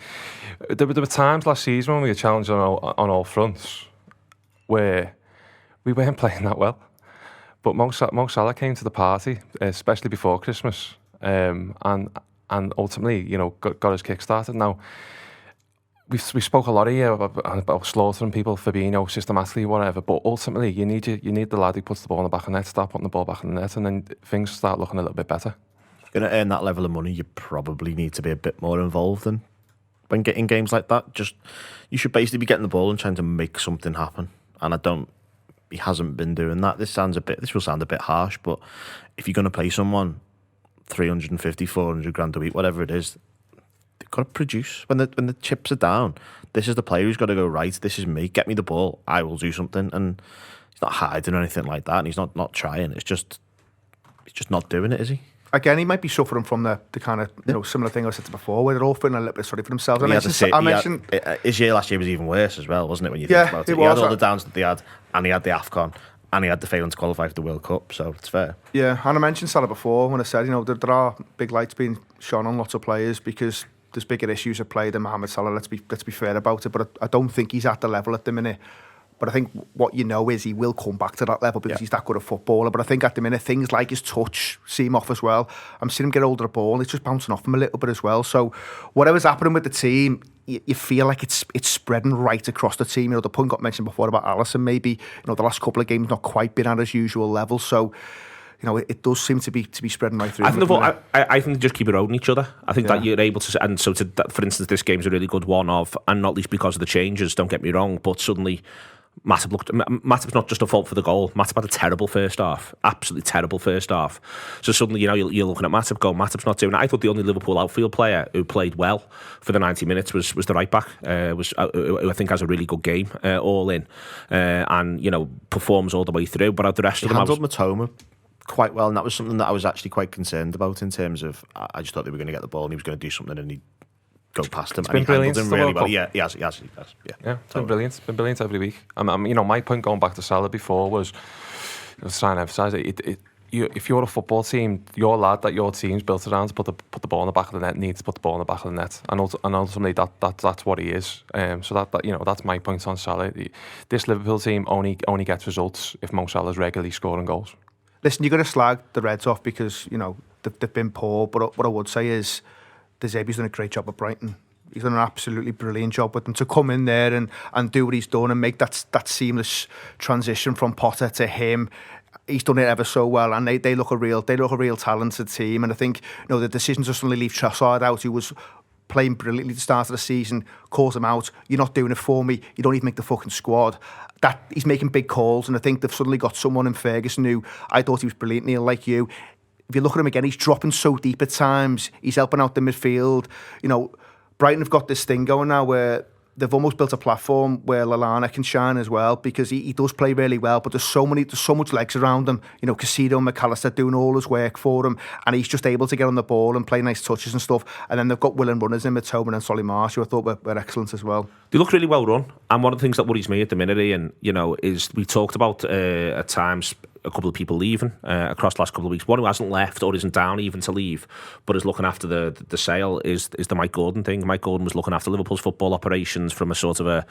there were times last season when we were challenged on all fronts where we weren't playing that well. But Mo Salah came to the party, especially before Christmas, and ultimately, you know, got his kick started. Now, we spoke a lot here about slaughtering people, Fabinho, systematically, whatever. But ultimately, you need the lad who puts the ball in the back of the net, start putting the ball back in the net, and then things start looking a little bit better. Going to earn that level of money, you probably need to be a bit more involved than when getting games like that. You should basically be getting the ball and trying to make something happen. And he hasn't been doing that. This will sound a bit harsh, but if you're going to pay someone 350, 400 grand a week, whatever it is, they've got to produce. When the chips are down, this is the player who's got to go, right, this is me, get me the ball, I will do something. And he's not hiding or anything like that, and he's not trying. He's just not doing it, is he? Again, he might be suffering from the kind of similar thing I said before, where they're all feeling a little bit sorry for themselves. His year last year was even worse as well, wasn't it? When you think about it, he had all the downs that they had, and he had the AFCON, and he had the failing to qualify for the World Cup. So it's fair. Yeah, and I mentioned Salah before when I said, there are big lights being shone on lots of players because there's bigger issues at play than Mohamed Salah. Let's be fair about it. But I don't think he's at the level at the minute. But I think what you know is he will come back to that level because he's that good a footballer. But I think at the minute, things like his touch seem off as well. I'm seeing him get older the ball and it's just bouncing off him a little bit as well. So whatever's happening with the team, you feel like it's spreading right across the team. The point got mentioned before about Alisson, maybe the last couple of games not quite been at his usual level. So it does seem to be spreading right through. I think they just keep eroding each other. I think that you're able to, and so for instance, this game's a really good one and not least because of the changes. Don't get me wrong, but suddenly Matip's not just a fault for the goal. Matip had a terrible first half, absolutely terrible first half. So suddenly, you're looking at Matip going, Matip's not doing it. I thought the only Liverpool outfield player who played well for the 90 minutes was the right back, who I think has a really good game, all in, and performs all the way through. But the rest of them, handled Matoma quite well, and that was something that I was actually quite concerned about in terms of I just thought they were going to get the ball and he was going to do something and he'd go past him. It's been brilliant. Really well. Yeah, he has. Yeah, it's been brilliant. It's been brilliant every week. My point going back to Salah before was I was trying to emphasise it. If you're a football team, your lad that your team's built around to put the ball in the back of the net needs to put the ball in the back of the net, and ultimately that's what he is. So that's my point on Salah. This Liverpool team only gets results if Mo Salah's regularly scoring goals. Listen, you've got to slag the Reds off because they've been poor. But what I would say is, De Zerbi's done a great job at Brighton. He's done an absolutely brilliant job with them to come in there and do what he's done and make that seamless transition from Potter to him. he's done it ever so well, and they look a real talented team. And I think the decision to suddenly leave Trossard out, who was playing brilliantly at the start of the season, calls him out. You're not doing it for me. You don't even make the fucking squad. That he's making big calls, and I think they've suddenly got someone in Ferguson who I thought he was brilliant, Neil, like you. If you look at him again, he's dropping so deep at times. He's helping out the midfield. Brighton have got this thing going now where they've almost built a platform where Lallana can shine as well, because he does play really well, but there's so much legs around him. Casino and McAllister doing all his work for him, and he's just able to get on the ball and play nice touches and stuff. And then they've got willing runners in Mitoma and Solly Marsh, who I thought were excellent as well. They look really well run, and one of the things that worries me at the minute, Ian, is we talked about at times a couple of people leaving across the last couple of weeks. One who hasn't left or isn't down even to leave, but is looking after the sale is the Mike Gordon thing. Mike Gordon was looking after Liverpool's football operations from a sort of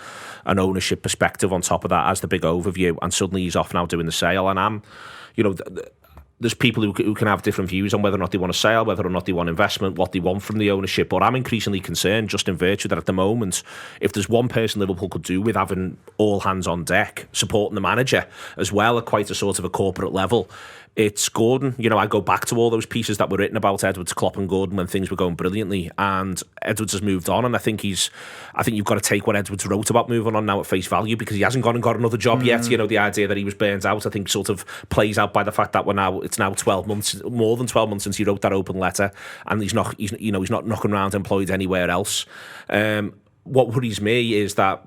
an ownership perspective on top of that as the big overview, and suddenly he's off now doing the sale. And there's people who can have different views on whether or not they want a sale, whether or not they want investment, what they want from the ownership. But I'm increasingly concerned, just in virtue that at the moment, if there's one person Liverpool could do with having all hands on deck, supporting the manager as well at quite a sort of a corporate level, it's Gordon. I go back to all those pieces that were written about Edwards, Klopp and Gordon when things were going brilliantly, and Edwards has moved on, and I think you've got to take what Edwards wrote about moving on now at face value, because he hasn't gone and got another job yet. The idea that he was burnt out, I think, sort of plays out by the fact that it's now 12 months, more than 12 months since he wrote that open letter, and he's not knocking around employed anywhere else. What worries me is that,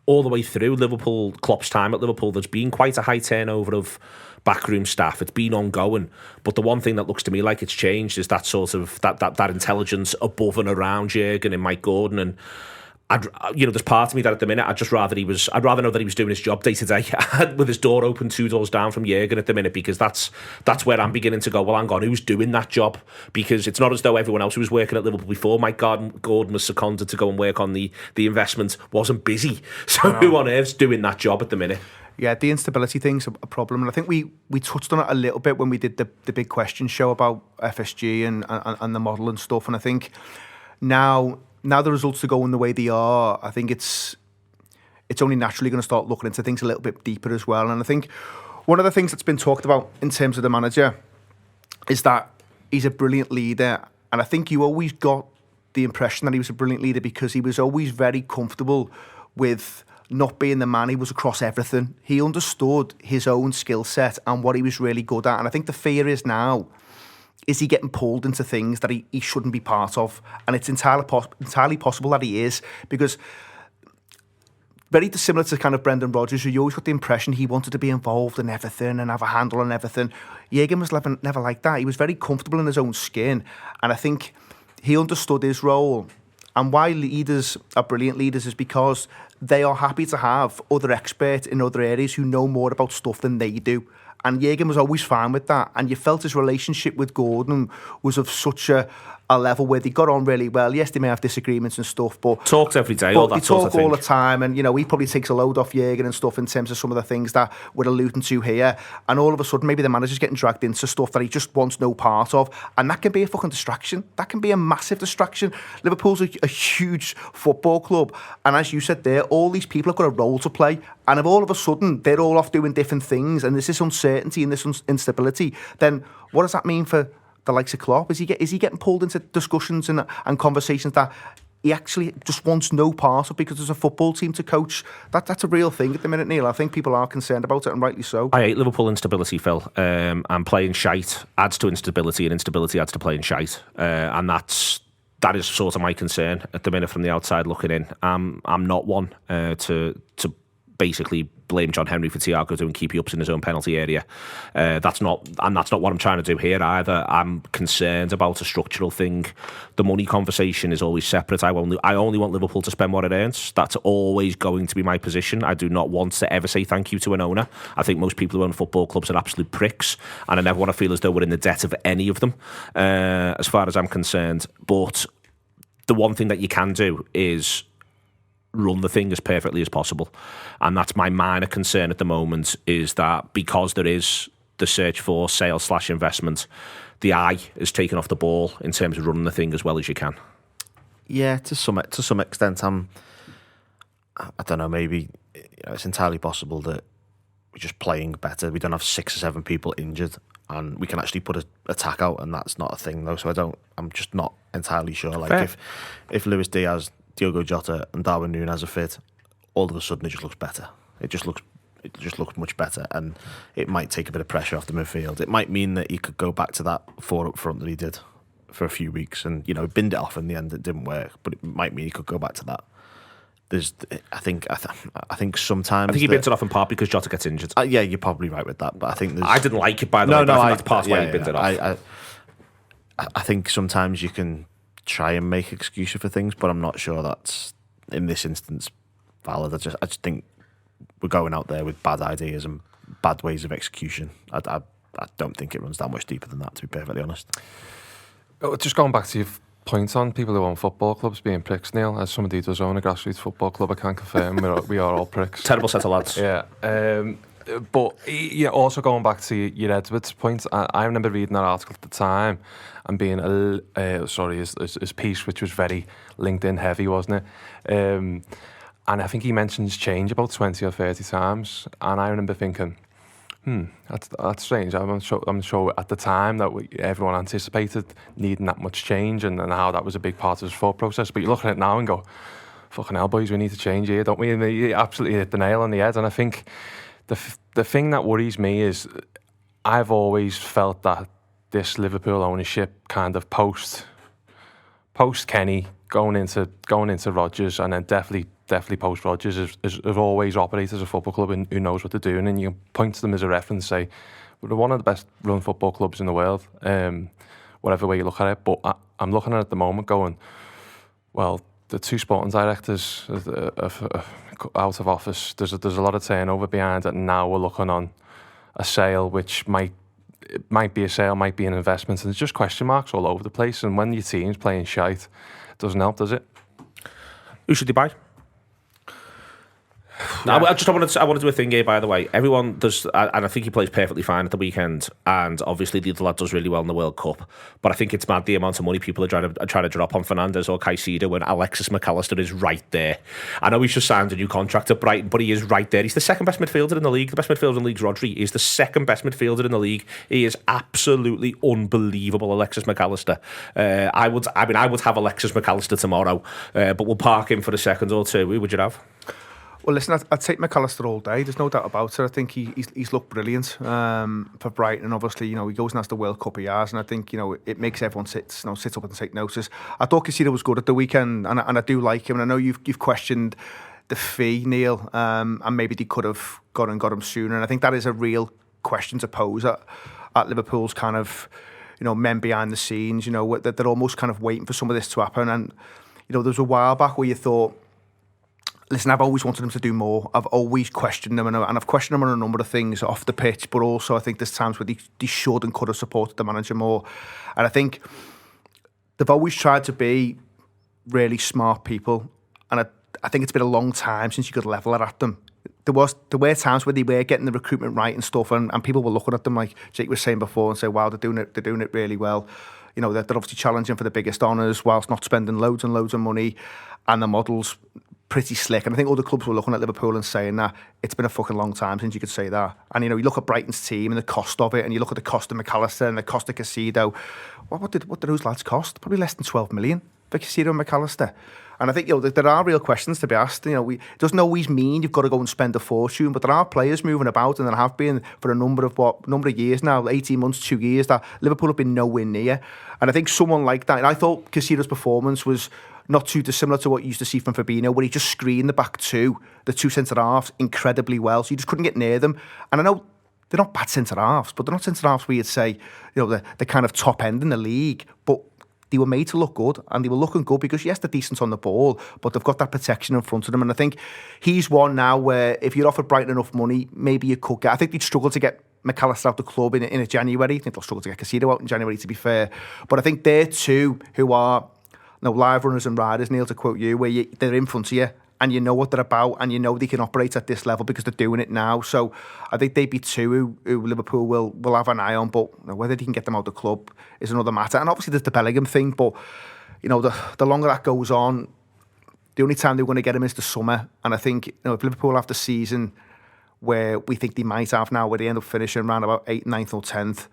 all the way through Klopp's time at Liverpool, there's been quite a high turnover of backroom staff. It's been ongoing, but the one thing that looks to me like it's changed is that sort of that intelligence above and around Jurgen and Mike Gordon. And there's part of me that at the minute I'd rather know that he was doing his job day to day with his door open 2 doors down from Jurgen at the minute, because that's where I'm beginning to go, well, hang on, who's doing that job? Because it's not as though everyone else who was working at Liverpool before Mike Gordon was seconded to go and work on the investment wasn't busy. So who on earth's doing that job at the minute? Yeah, the instability thing's a problem, and I think we touched on it a little bit when we did the big question show about FSG and the model and stuff. And I think now the results are going the way they are, I think it's only naturally going to start looking into things a little bit deeper as well. And I think one of the things that's been talked about in terms of the manager is that he's a brilliant leader, and I think you always got the impression that he was a brilliant leader because he was always very comfortable with not being the man. He was across everything. He understood his own skill set and what he was really good at. And I think the fear is now, is he getting pulled into things that he shouldn't be part of? And it's entirely possible that he is, because very similar to kind of Brendan Rodgers, who you always got the impression he wanted to be involved in everything and have a handle on everything. Jurgen was never like that. He was very comfortable in his own skin. And I think he understood his role. And why leaders are brilliant leaders is because they are happy to have other experts in other areas who know more about stuff than they do. And Jurgen was always fine with that. And you felt his relationship with Gordon was of such a level where they got on really well. Yes, they may have disagreements and stuff, but talked every day, all that sort of thing. They talk all the time, and he probably takes a load off Jurgen and stuff in terms of some of the things that we're alluding to here. And all of a sudden, maybe the manager's getting dragged into stuff that he just wants no part of, and that can be a fucking distraction. That can be a massive distraction. Liverpool's a huge football club, and as you said there, all these people have got a role to play. And if all of a sudden they're all off doing different things, and there's this uncertainty and this instability, then what does that mean for the likes of Klopp? Is he getting pulled into discussions and conversations that he actually just wants no part of because there's a football team to coach? That's a real thing at the minute, Neil. I think people are concerned about it, and rightly so. I hate Liverpool instability, Phil. And playing shite adds to instability, and instability adds to playing shite. And that is sort of my concern at the minute from the outside looking in. I'm not one to basically blame John Henry for Thiago doing keepy-ups in his own penalty area. That's not what I'm trying to do here either. I'm concerned about a structural thing. The money conversation is always separate. I only want Liverpool to spend what it earns. That's always going to be my position. I do not want to ever say thank you to an owner. I think most people who own football clubs are absolute pricks, and I never want to feel as though we're in the debt of any of them, as far as I'm concerned. But the one thing that you can do is run the thing as perfectly as possible, and that's my minor concern at the moment, is that because there is the search for sale/investment, the eye is taken off the ball in terms of running the thing as well as you can. Yeah, to some extent, I don't know, maybe it's entirely possible that we're just playing better. We don't have 6 or 7 people injured, and we can actually put an attack out, and that's not a thing though. So I'm just not entirely sure. Like if Luis Diaz, Diogo Jota, and Darwin Núñez are fit, all of a sudden it just looks better. It just looks much better, and it might take a bit of pressure off the midfield. It might mean that he could go back to that 4 up front that he did for a few weeks, and binned it off in the end. It didn't work, but it might mean he could go back to that. I think sometimes I think he bins it off in part because Jota gets injured. Yeah, you're probably right with that, but I think I didn't like it, by the way. But I think that's part why he bins it off. I think sometimes you can try and make excuses for things, but I'm not sure that's in this instance valid. I just think we're going out there with bad ideas and bad ways of execution. I don't think it runs that much deeper than that, to be perfectly honest. Just going back to your point on people who own football clubs being pricks, Neil, as somebody who does own a grassroots football club, I can confirm we are all pricks. Terrible set of lads. Yeah. But also going back to your Edwards point, I remember reading that article at the time and being his piece, which was very LinkedIn heavy, wasn't it? And I think he mentions change about 20 or 30 times, and I remember thinking, that's strange. I'm sure at the time that everyone anticipated needing that much change and how that was a big part of his thought process. But you look at it now and go, fucking hell, boys, we need to change here, don't we? And you absolutely hit the nail on the head. And I think the thing that worries me is I've always felt that this Liverpool ownership kind of post Kenny going into Rodgers, and then definitely post Rodgers have always operated as a football club who knows what they're doing, and you can point to them as a reference and say we're one of the best run football clubs in the world, whatever way you look at it. But I'm looking at it at the moment going, well, the 2 sporting directors out of office, there's a lot of turnover behind it, and now we're looking on a sale which might be a sale, might be an investment, and there's just question marks all over the place. And when your team's playing shite, it doesn't help, does it? Who should they buy? No, I want to do a thing here, by the way. Everyone does, and I think he plays perfectly fine at the weekend, and obviously the other lad does really well in the World Cup. But I think it's mad the amount of money people are trying to drop on Fernandes or Caicedo when Alexis McAllister is right there. I know he's just signed a new contract at Brighton, but he is right there. He's the second best midfielder in the league. The best midfielder in the league is Rodri. He's the second best midfielder in the league. He is absolutely unbelievable, Alexis McAllister. I would have Alexis McAllister tomorrow, but we'll park him for a second or two. Who would you have? Well, listen, I'd take McAllister all day. There's no doubt about it. I think he's looked brilliant for Brighton, and obviously, he goes and has the World Cup he has, and I think, it makes everyone sit up and take notice. I thought Caicedo was good at the weekend, and I do like him, and I know you've questioned the fee, Neil, and maybe they could have got him sooner, and I think that is a real question to pose at Liverpool's kind of, men behind the scenes, that they're almost kind of waiting for some of this to happen. And, there was a while back where you thought, listen, I've always wanted them to do more. I've always questioned them, and I've questioned them on a number of things off the pitch, but also I think there's times where they should and could have supported the manager more. And I think they've always tried to be really smart people, and I think it's been a long time since you could level it at them. There were times where they were getting the recruitment right and stuff, and people were looking at them like Jake was saying before and say, wow, they're doing it really well. They're obviously challenging for the biggest honours whilst not spending loads and loads of money, and the model's pretty slick. And I think other clubs were looking at Liverpool and saying that it's been a fucking long time since you could say that. And you look at Brighton's team and the cost of it, and you look at the cost of McAllister and the cost of Caicedo. What did those lads cost? Probably less than 12 million for Caicedo and McAllister. And I think there are real questions to be asked. It doesn't always mean you've got to go and spend a fortune, but there are players moving about, and there have been for a number of years now, 18 months, 2 years, that Liverpool have been nowhere near. And I think someone like that, and I thought Caicedo's performance was not too dissimilar to what you used to see from Fabinho, where he just screened the two centre-halves incredibly well, so you just couldn't get near them. And I know they're not bad centre-halves, but they're not centre-halves where you'd say, the kind of top end in the league, but they were made to look good, and they were looking good because, yes, they're decent on the ball, but they've got that protection in front of them. And I think he's one now where if you'd offered Brighton enough money, maybe you could get. I think they'd struggle to get McAllister out the club in January. I think they'll struggle to get Caicedo out in January, to be fair. But I think they're two who are live runners and riders, Neil, to quote you, where they're in front of you and you know what they're about and you know they can operate at this level because they're doing it now. So I think they'd be two who Liverpool will have an eye on, but whether they can get them out of the club is another matter. And obviously there's the Bellingham thing, but the longer that goes on, the only time they're going to get him is the summer. And I think if Liverpool have the season where we think they might have now, where they end up finishing around about 8th, 9th or 10th.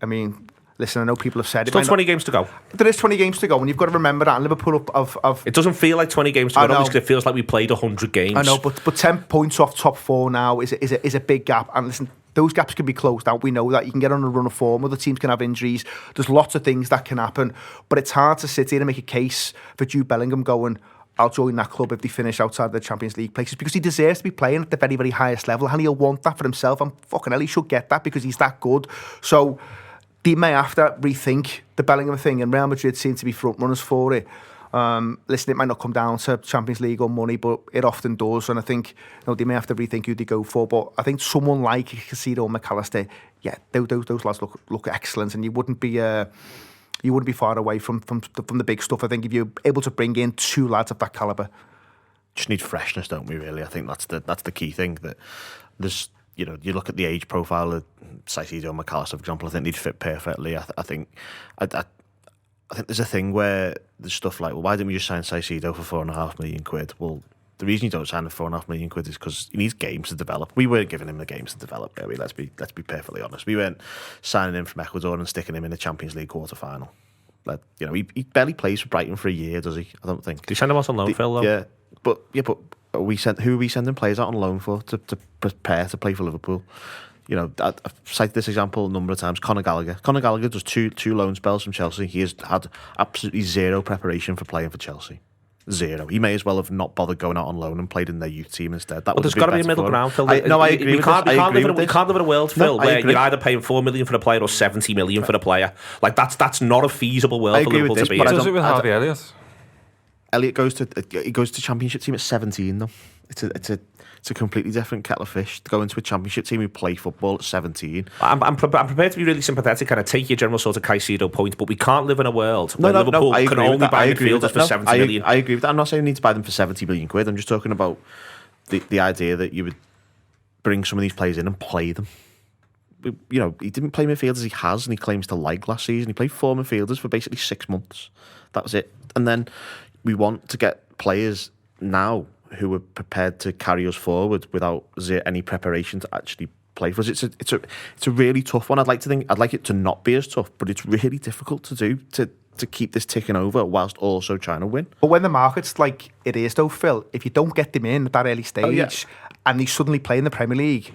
I mean, listen, I know people have said Still 20 games to go. There is 20 games to go, and you've got to remember that. And Liverpool of it doesn't feel like 20 games to go, because it feels like we played 100 games. I know, but 10 points off top 4 now is a big gap. And listen, those gaps can be closed out. We know that. You can get on a run of form. Other teams can have injuries. There's lots of things that can happen. But it's hard to sit here and make a case for Jude Bellingham going, I'll join that club if they finish outside the Champions League places, because he deserves to be playing at the very, very highest level, and he'll want that for himself. And fucking hell, he should get that because he's that good. So they may have to rethink the Bellingham thing, and Real Madrid seem to be front runners for it. Listen, it might not come down to Champions League or money, but it often does, and I think they may have to rethink who they go for. But I think someone like Caicedo or McAllister, yeah, those lads look excellent, and you wouldn't be far away from the big stuff. I think if you're able to bring in 2 lads of that calibre. Just need freshness, don't we, really? I think that's the key thing. That there's, you look at the age profile of Caicedo and McAllister, for example, I think they'd fit perfectly. I think there's a thing where there's stuff like, well, why didn't we just sign Caicedo for £4.5 million? Well, the reason you don't sign him for £4.5 million is because he needs games to develop. We weren't giving him the games to develop, really. Let's be perfectly honest. We weren't signing him from Ecuador and sticking him in the Champions League quarter-final. Like, he barely plays for Brighton for a year, does he? I don't think. Do you send him out on loan, Phil, though? Yeah, but who are we sending players out on loan for to prepare to play for Liverpool? I've cited this example a number of times. Conor Gallagher. Conor Gallagher does two loan spells from Chelsea. He has had absolutely zero preparation for playing for Chelsea. Zero. He may as well have not bothered going out on loan and played in their youth team instead. But there's got to be a middle ground, Phil. I agree with this. We can't live in a world, Phil, where you're either paying $4 million for a player or $70 million for a player. Like, that's not a feasible world for Liverpool to be in. Does it with Harvey Elliott? Elliott goes to Championship team at 17, though. It's a completely different kettle of fish to go into a Championship team who play football at 17. I'm prepared to be really sympathetic, and I take your general sort of Caicedo point, but we can't live in a world where Liverpool can only buy midfielders for 70 million. I agree with that. I'm not saying we need to buy them for 70 million quid. I'm just talking about the idea that you would bring some of these players in and play them. He didn't play midfielders, he has, and he claims to like last season. He played 4 midfielders for basically 6 months. That was it. And then we want to get players now who are prepared to carry us forward without any preparation to actually play for us. It's a really tough one. I'd like it to not be as tough, but it's really difficult to do to keep this ticking over whilst also trying to win. But when the market's like it is, though, Phil, if you don't get them in at that early stage and they suddenly play in the Premier League,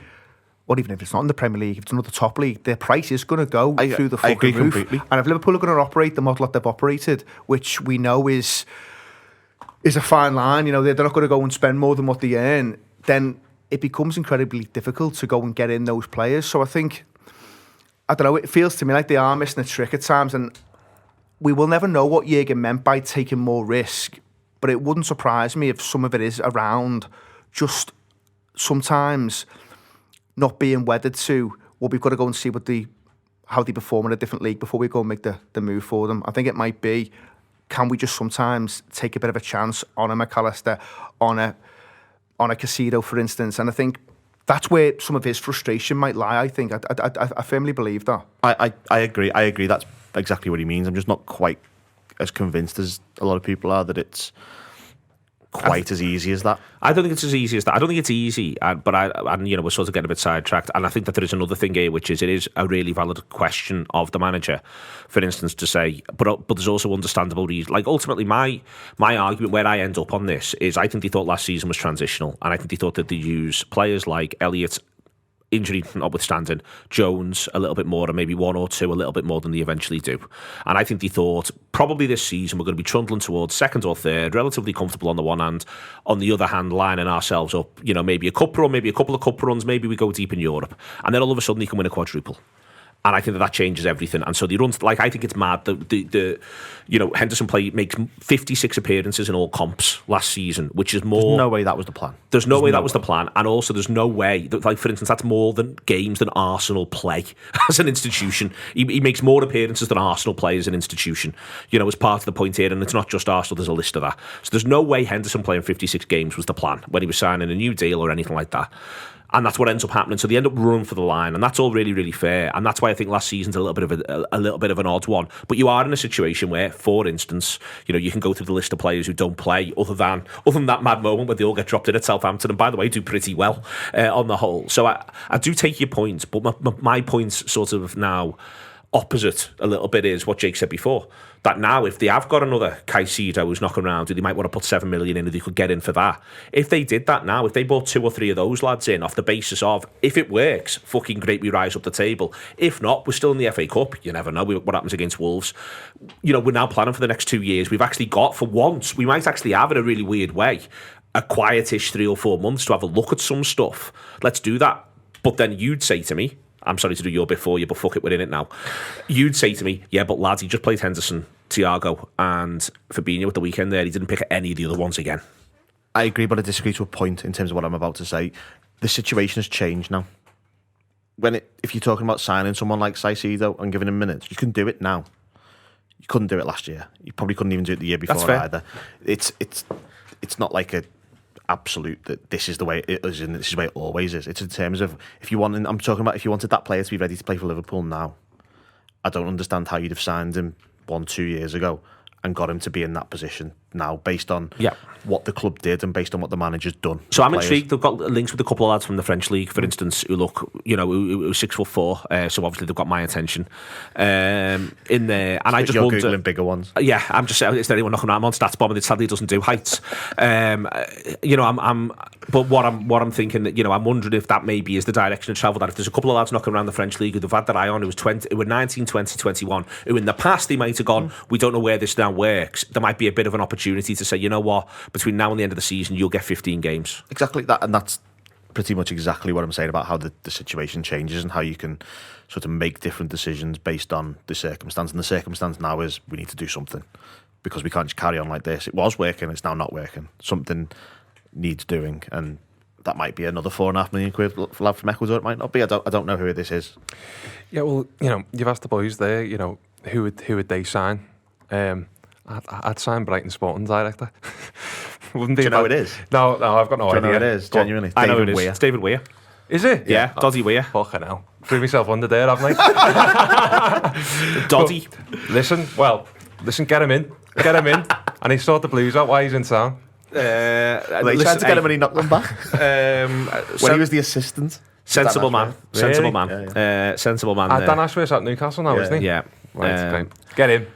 or even if it's not in the Premier League, if it's another top league, their price is going to go through the fucking roof. Completely. And if Liverpool are going to operate the model that they've operated, which we know is a fine line, they're not going to go and spend more than what they earn, then it becomes incredibly difficult to go and get in those players. So I think, I don't know, it feels to me like they are missing a trick at times, and we will never know what Jürgen meant by taking more risk, but it wouldn't surprise me if some of it is around just sometimes not being wedded to, well, we've got to go and see how they perform in a different league before we go and make the move for them. I think it might be, can we just sometimes take a bit of a chance on a McAllister, on a Caicedo, for instance? And I think that's where some of his frustration might lie. I think I firmly believe that. I agree. That's exactly what he means. I'm just not quite as convinced as a lot of people are that it's quite as easy as that. I don't think it's as easy as that. I don't think it's easy, but we're sort of getting a bit sidetracked. And I think that there is another thing here, which is it is a really valid question of the manager, for instance, to say, but there's also understandable reasons. Like, ultimately, my argument where I end up on this is I think they thought last season was transitional, and I think they thought that they use players like Elliott, injury notwithstanding, Jones a little bit more, and maybe 1 or 2 a little bit more than they eventually do. And I think they thought probably this season we're going to be trundling towards 2nd or 3rd, relatively comfortable on the one hand, on the other hand lining ourselves up, maybe a cup run, maybe a couple of cup runs, maybe we go deep in Europe, and then all of a sudden they can win a quadruple. And I think that changes everything. And so they run, like, I think it's mad that Henderson makes 56 appearances in all comps last season, which is more. There's no way that was the plan. There's no way that was the plan. And also there's no way that, like, for instance, that's more than games than Arsenal play as an institution. He makes more appearances than Arsenal play as an institution, as part of the point here. And it's not just Arsenal, there's a list of that. So there's no way Henderson playing 56 games was the plan when he was signing a new deal or anything like that. And that's what ends up happening. So they end up running for the line, and that's all really, really fair. And that's why I think last season's a little bit of an odd one. But you are in a situation where, for instance, you can go through the list of players who don't play, other than that mad moment where they all get dropped in at Southampton, and by the way, do pretty well on the whole. So I do take your point, but my point's sort of now opposite a little bit is what Jake said before. That now, if they have got another Caicedo who's knocking around, they might want to put 7 million in, and they could get in for that. If they did that now, if they bought 2 or 3 of those lads in off the basis of, if it works, fucking great, we rise up the table. If not, we're still in the FA Cup. You never know what happens against Wolves. We're now planning for the next 2 years. We've actually got, for once, we might actually have, in a really weird way, a quietish 3 or 4 months to have a look at some stuff. Let's do that. But then you'd say to me, I'm sorry to do your bit for you, but fuck it, we're in it now. You'd say to me, yeah, but lads, he just played Henderson, Thiago and Fabinho at the weekend there. He didn't pick any of the other ones again. I agree, but I disagree to a point in terms of what I'm about to say. The situation has changed now. If you're talking about signing someone like Caicedo and giving him minutes, you can do it now. You couldn't do it last year. You probably couldn't even do it the year before either. It's not like a absolute that this is the way it is and this is the way it always is. It's in terms of if you wanted that player to be ready to play for Liverpool now. I don't understand how you'd have signed him 1-2 years ago and got him to be in that position now, based on what the club did and based on what the manager's done. So I'm intrigued. They've got links with a couple of lads from the French league, for instance, who look, who 6'4", so obviously they've got my attention in there. And I just wonder, googling bigger ones. Yeah, I'm just saying, is there anyone knocking around? I'm on Stats Bomb, and it sadly doesn't do heights. But what I'm thinking, that I'm wondering if that maybe is the direction of travel. That if there's a couple of lads knocking around the French league who they've had their eye on, who were 19, 20, 21, who in the past they might have gone, we don't know where this now works. There might be a bit of an opportunity to say, you know what, between now and the end of the season, you'll get 15 games. Exactly that, and that's pretty much exactly what I'm saying about how the situation changes and how you can sort of make different decisions based on the circumstance. And the circumstance now is we need to do something because we can't just carry on like this. It was working, it's now not working. Something needs doing, and that might be another £4.5 million for lad from Ecuador. It might not be. I don't know who this is. Yeah, well, you've asked the boys there. Who would they sign? I'd sign Brighton Sporting director. Wouldn't Do you know who it is? No, I've got no idea. Do you know who it is? Genuinely, I know who it is. It's David Weir. Is it? Yeah, Doddy Weir. Fucking hell. Threw myself under there, haven't I? Doddy. Listen, get him in. And he sorted the Blues out while he's in town. They tried to get him and he knocked them back. When he was the assistant. Sensible man. Really? Sensible man. Yeah. Sensible man. Dan Ashworth's at Newcastle now, isn't he? Yeah. Right, okay. Get in.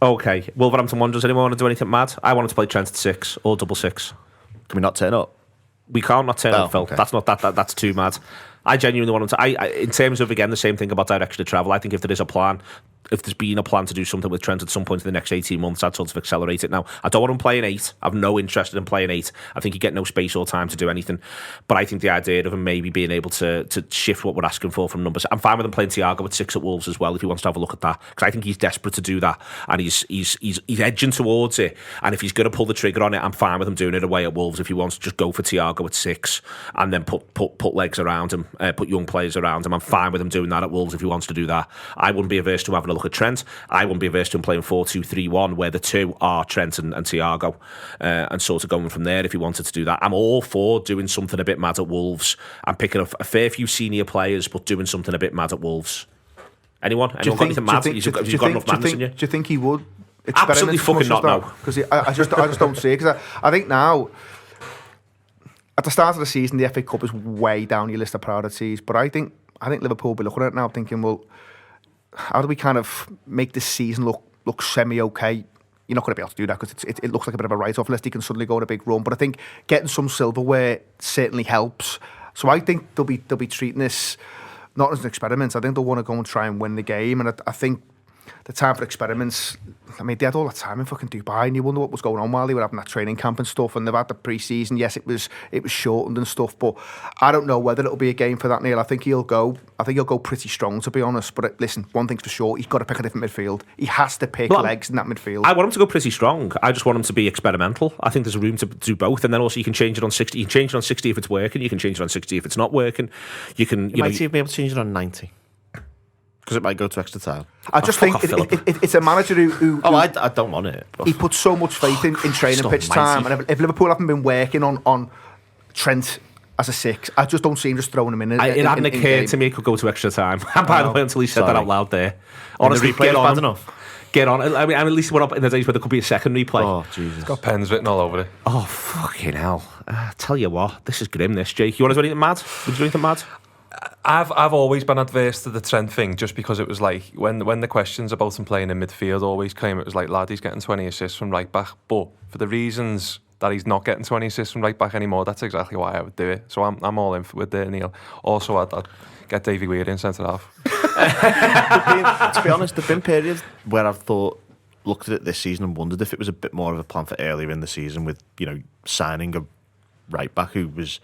Okay. Wolverhampton Wanderers, anyone want to do anything mad? I wanted to play Trent at 6 or double 6. Can we not turn up? We can't not turn up, Phil. Okay. That's not that's too mad. I genuinely want him to. In terms of, again, the same thing about direction of travel, I think if there is a plan, if there's been a plan to do something with Trent at some point in the next 18 months, I'd sort of accelerate it now. I don't want him playing 8. I've no interest in playing 8. I think you get no space or time to do anything. But I think the idea of him maybe being able to shift what we're asking for from numbers. I'm fine with him playing Thiago at 6 at Wolves as well, if he wants to have a look at that. Because I think he's desperate to do that. And he's edging towards it. And if he's going to pull the trigger on it, I'm fine with him doing it away at Wolves if he wants to just go for Thiago at 6 and then put legs around him, put young players around him. I'm fine with him doing that at Wolves if he wants to do that. I wouldn't be averse to having a look at Trent. I wouldn't be averse to him playing 4-2-3-1, where the two are Trent and Thiago, and sort of going from there if he wanted to do that. I'm all for doing something a bit mad at Wolves. I'm picking up a fair few senior players, but doing something a bit mad at Wolves. Anyone got anything mad? Have you got enough madness in you? Do you think he would? Absolutely fucking not, no. Because I just don't see it. Because I think now, at the start of the season, the FA Cup is way down your list of priorities. But I think Liverpool will be looking at it now, thinking, well, how do we kind of make this season look semi-okay? You're not going to be able to do that because it looks like a bit of a write-off list. He can suddenly go on a big run. But I think getting some silverware certainly helps. So I think they'll be treating this not as an experiment. I think they'll want to go and try and win the game. And I think the time for experiments, I mean, they had all that time in fucking Dubai, and you wonder what was going on while they were having that training camp and stuff. And they've had the pre-season. Yes, it was shortened and stuff, but I don't know whether it'll be a game for that, Neil. I think he'll go pretty strong, to be honest. But listen, one thing's for sure, he's got to pick a different midfield. He has to pick legs in that midfield. I want him to go pretty strong. I just want him to be experimental. I think there's room to do both, and then also you can change it on 60. You can change it on 60 if it's working. You can change it on 60 if it's not working. You might even be able to change it on 90. Because it might go to extra time. I just think it's a manager who I don't want it. He puts so much faith in training pitch time. And if Liverpool haven't been working on Trent as a 6. I just don't see him just throwing him in. It hadn't occurred to me it could go to extra time. And by the way, until he said that out loud there. Honestly, get on. Bad enough. Get on. I mean, at least we're up in the days where there could be a second replay. Oh, Jesus. It's got pens written all over it. Oh, fucking hell. Tell you what, this is grim, this, Jake. You want to do anything mad? Would you do anything mad? I've always been adverse to the Trent thing, just because it was like when the questions about him playing in midfield always came, it was like, lad, he's getting 20 assists from right back, but for the reasons that he's not getting 20 assists from right back anymore, that's exactly why I would do it. So I'm all in with it, Neil. Also, I'd get Davy Weir in centre half. To be honest, there've been periods where I've looked at it this season and wondered if it was a bit more of a plan for earlier in the season with, signing a right back who was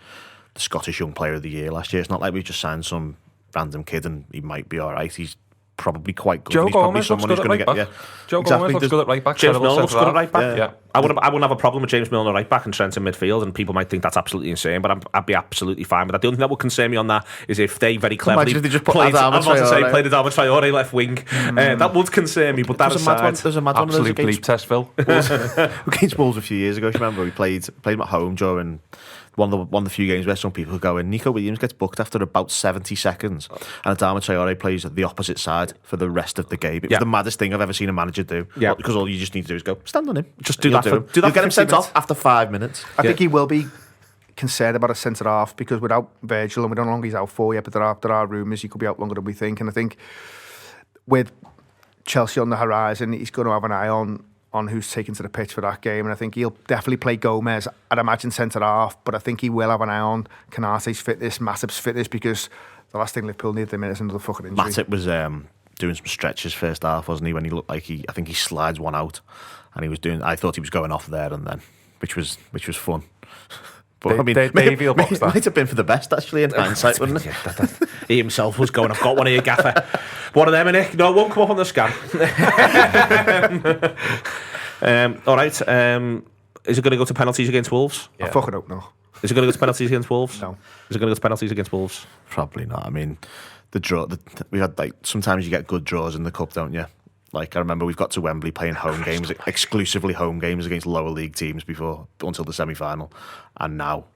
the Scottish Young Player of the Year last year. It's not like we've just signed some random kid and he might be all right. He's probably quite good. Joe He's probably Gomez looks someone good who's at going right to back. get. Joe Gomez looks good at right back. James Milner looks good at right back. Yeah. I wouldn't have a problem with James Milner right back and Trent in midfield, and people might think that's absolutely insane, but I'd be absolutely fine with that. The only thing that would concern me on that is if they very cleverly if they just put played Adama Traore left wing. That would concern me, but that aside, there's a mad one Absolute bleep test, Phil. against Wolves a few years ago. Remember, we played him at home during one of the few games where some people go in. Nico Williams gets booked after about 70 seconds, and Adama Traore plays at the opposite side for the rest of the game. It was the maddest thing I've ever seen a manager do. Yeah, because all you just need to do is go stand on him. Just do that. You'll get him sent off after 5 minutes. I think he will be concerned about a centre half, because without Virgil, and we don't know how long he's out for yet, but there are rumours he could be out longer than we think. And I think with Chelsea on the horizon, he's going to have an eye on who's taken to the pitch for that game, and I think he'll definitely play Gomez, I'd imagine, centre half, but I think he will have an eye on Konaté's fitness, Matip's fitness, because the last thing Liverpool need at the minute is another fucking injury. Matip was doing some stretches first half, wasn't he, when he looked like I think he slides one out, and I thought he was going off there and then, which was fun. But Davey will box that. Might have been for the best, actually, in hindsight, wouldn't it? He himself was going, I've got one of your gaffer. One of them, innit? No, it won't come up on the scan. All right. Is it going to go to penalties against Wolves? I fucking hope not. Is it going to go to penalties against Wolves? No. Is it going to go to penalties against Wolves? Probably not. I mean, the draw. We had sometimes you get good draws in the cup, don't you? Like, I remember we've got to Wembley playing home games, exclusively home games against lower league teams until the semi-final, and now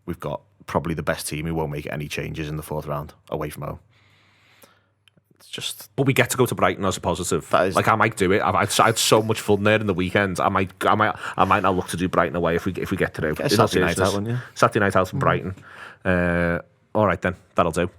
we've got probably the best team who won't make any changes in the fourth round away from home. It's just. But we get to go to Brighton as a positive. Like, I might do it. I had so much fun there in the weekend. I might now look to do Brighton away if we get through. Get a Saturday night out, wouldn't you? Saturday night out in Brighton. All right then, that'll do.